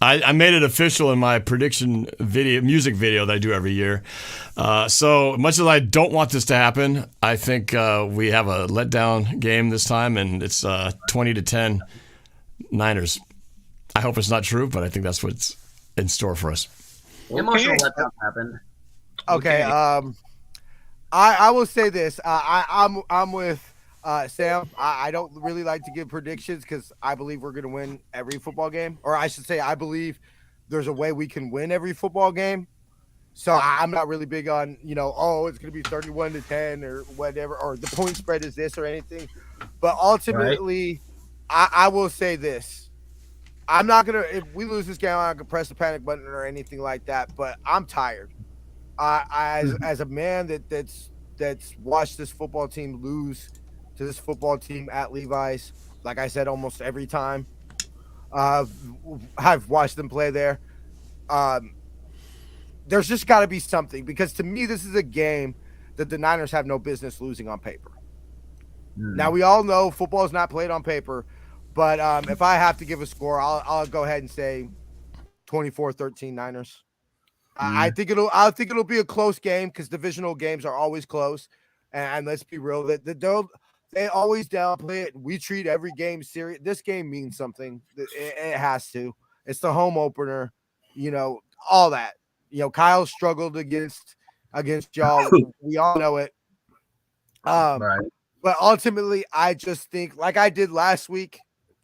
I made it official in my prediction music video that I do every year. So much as I don't want this to happen, I think we have a letdown game this time, and it's 20-10 Niners. I hope it's not true, but I think that's what's in store for us. Emotional letdown happened. Okay. I will say this. I'm with Sam. I don't really like to give predictions because I believe we're going to win every football game, or I should say, I believe there's a way we can win every football game. So I'm not really big on, it's going to be 31-10 or whatever, or the point spread is this or anything. But ultimately, I will say this. I'm not going to, if we lose this game, I'm not going to press the panic button or anything like that, but I'm tired. As a man that's watched this football team lose to this football team at Levi's, like I said, almost every time I've watched them play there, there's just got to be something, because to me, this is a game that the Niners have no business losing on paper. Now, we all know football is not played on paper, but if I have to give a score, I'll go ahead and say 24-13 Niners. I think it'll be a close game, because divisional games are always close, and let's be real, they always downplay it. We treat every game serious. This game means something. It has to. It's the home opener, all that. Kyle struggled against y'all. We all know it. Right. But ultimately, I just think, like I did last week,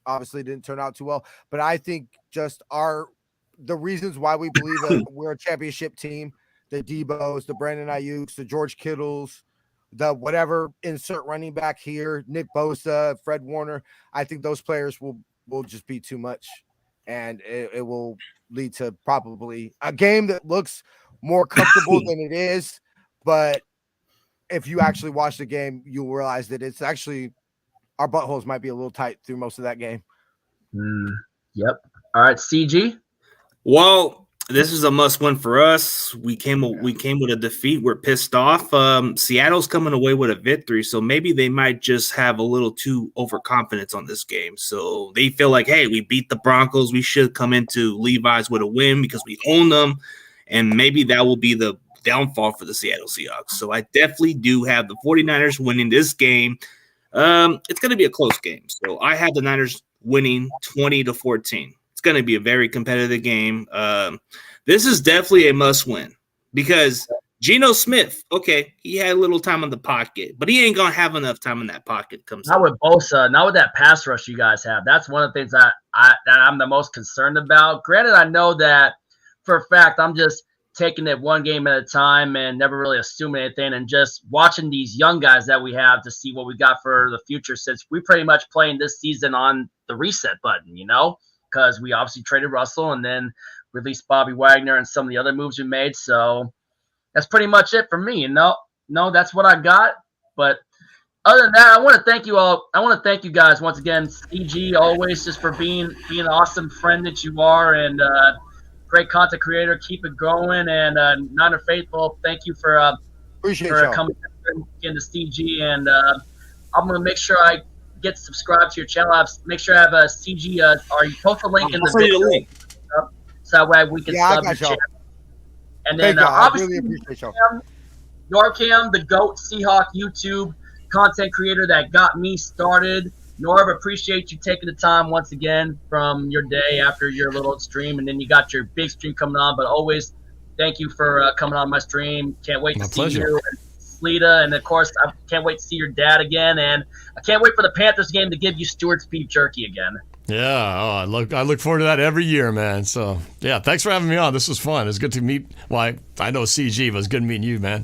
obviously didn't turn out too well, but I think just the reasons why we believe that we're a championship team, the Debos, the Brandon Ayuks, the George Kittles, the whatever, insert running back here, Nick Bosa, Fred Warner, I think those players will just be too much, and it will lead to probably a game that looks more comfortable than it is. But if you actually watch the game, you'll realize that it's actually, our buttholes might be a little tight through most of that game. Yep. All right, CG. Well, this is a must-win for us. We came with a defeat. We're pissed off. Seattle's coming away with a victory, so maybe they might just have a little too overconfidence on this game. So they feel like, hey, we beat the Broncos. We should come into Levi's with a win because we own them, and maybe that will be the downfall for the Seattle Seahawks. So I definitely do have the 49ers winning this game. It's going to be a close game. So I have the Niners winning 20-14. It's going to be a very competitive game. This is definitely a must-win because Geno Smith, okay, he had a little time in the pocket, but he ain't going to have enough time in that pocket. Not with Bosa, not with that pass rush you guys have. That's one of the things that I'm the most concerned about. Granted, I know that for a fact I'm just taking it one game at a time and never really assuming anything, and just watching these young guys that we have to see what we got for the future, since we pretty much playing this season on the reset button, because we obviously traded Russell and then released Bobby Wagner and some of the other moves we made. So that's pretty much it for me. No, that's what I got. But other than that, I want to thank you all. I want to thank you guys once again, CG, always just for being an awesome friend that you are, and great content creator. Keep it going. And Niner Faithful, thank you for coming in to CG. And I'm going to make sure I get subscribed to your channel. Make sure I have a CG, or you post a link in the video. So that way we can sub your channel. And then obviously, NorbCam, the GOAT Seahawk YouTube content creator that got me started. Norb, appreciate you taking the time once again from your day after your little stream, and then you got your big stream coming on. But always, thank you for coming on my stream. Can't wait to see you, and Sleeta, and of course, I can't wait to see your dad again, and I can't wait for the Panthers game to give you Stewart's beef jerky again. Yeah, I look forward to that every year, man. So yeah, thanks for having me on. This was fun. It's good to meet. Well, I know CG, but it's good meeting you, man.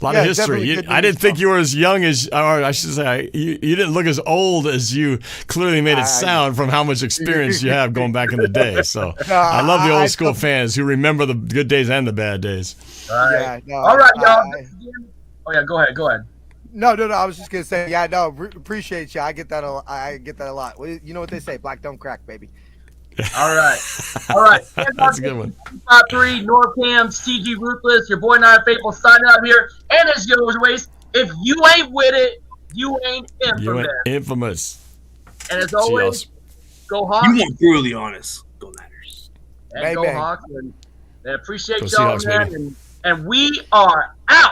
A lot of history. I didn't think you were as young as, or I should say, you didn't look as old as you clearly made it sound from how much experience you have going back in the day. So I love the old school fans who remember the good days and the bad days. All right, all right, y'all. Oh yeah, go ahead. No. I was just gonna say, appreciate you. I get that a lot. You know what they say? Black don't crack, baby. All right. That's a good one. 5-3, NorbCam, CG Ruthless, your boy Niner Faithful signing out here. And as always, if you ain't with it, you ain't infamous. You ain't infamous. And as always, go hard. You want brutally honest. Go Niners. And Bang, go bang. Hawks. And appreciate Go y'all, Seahawks, man. baby. And we are out.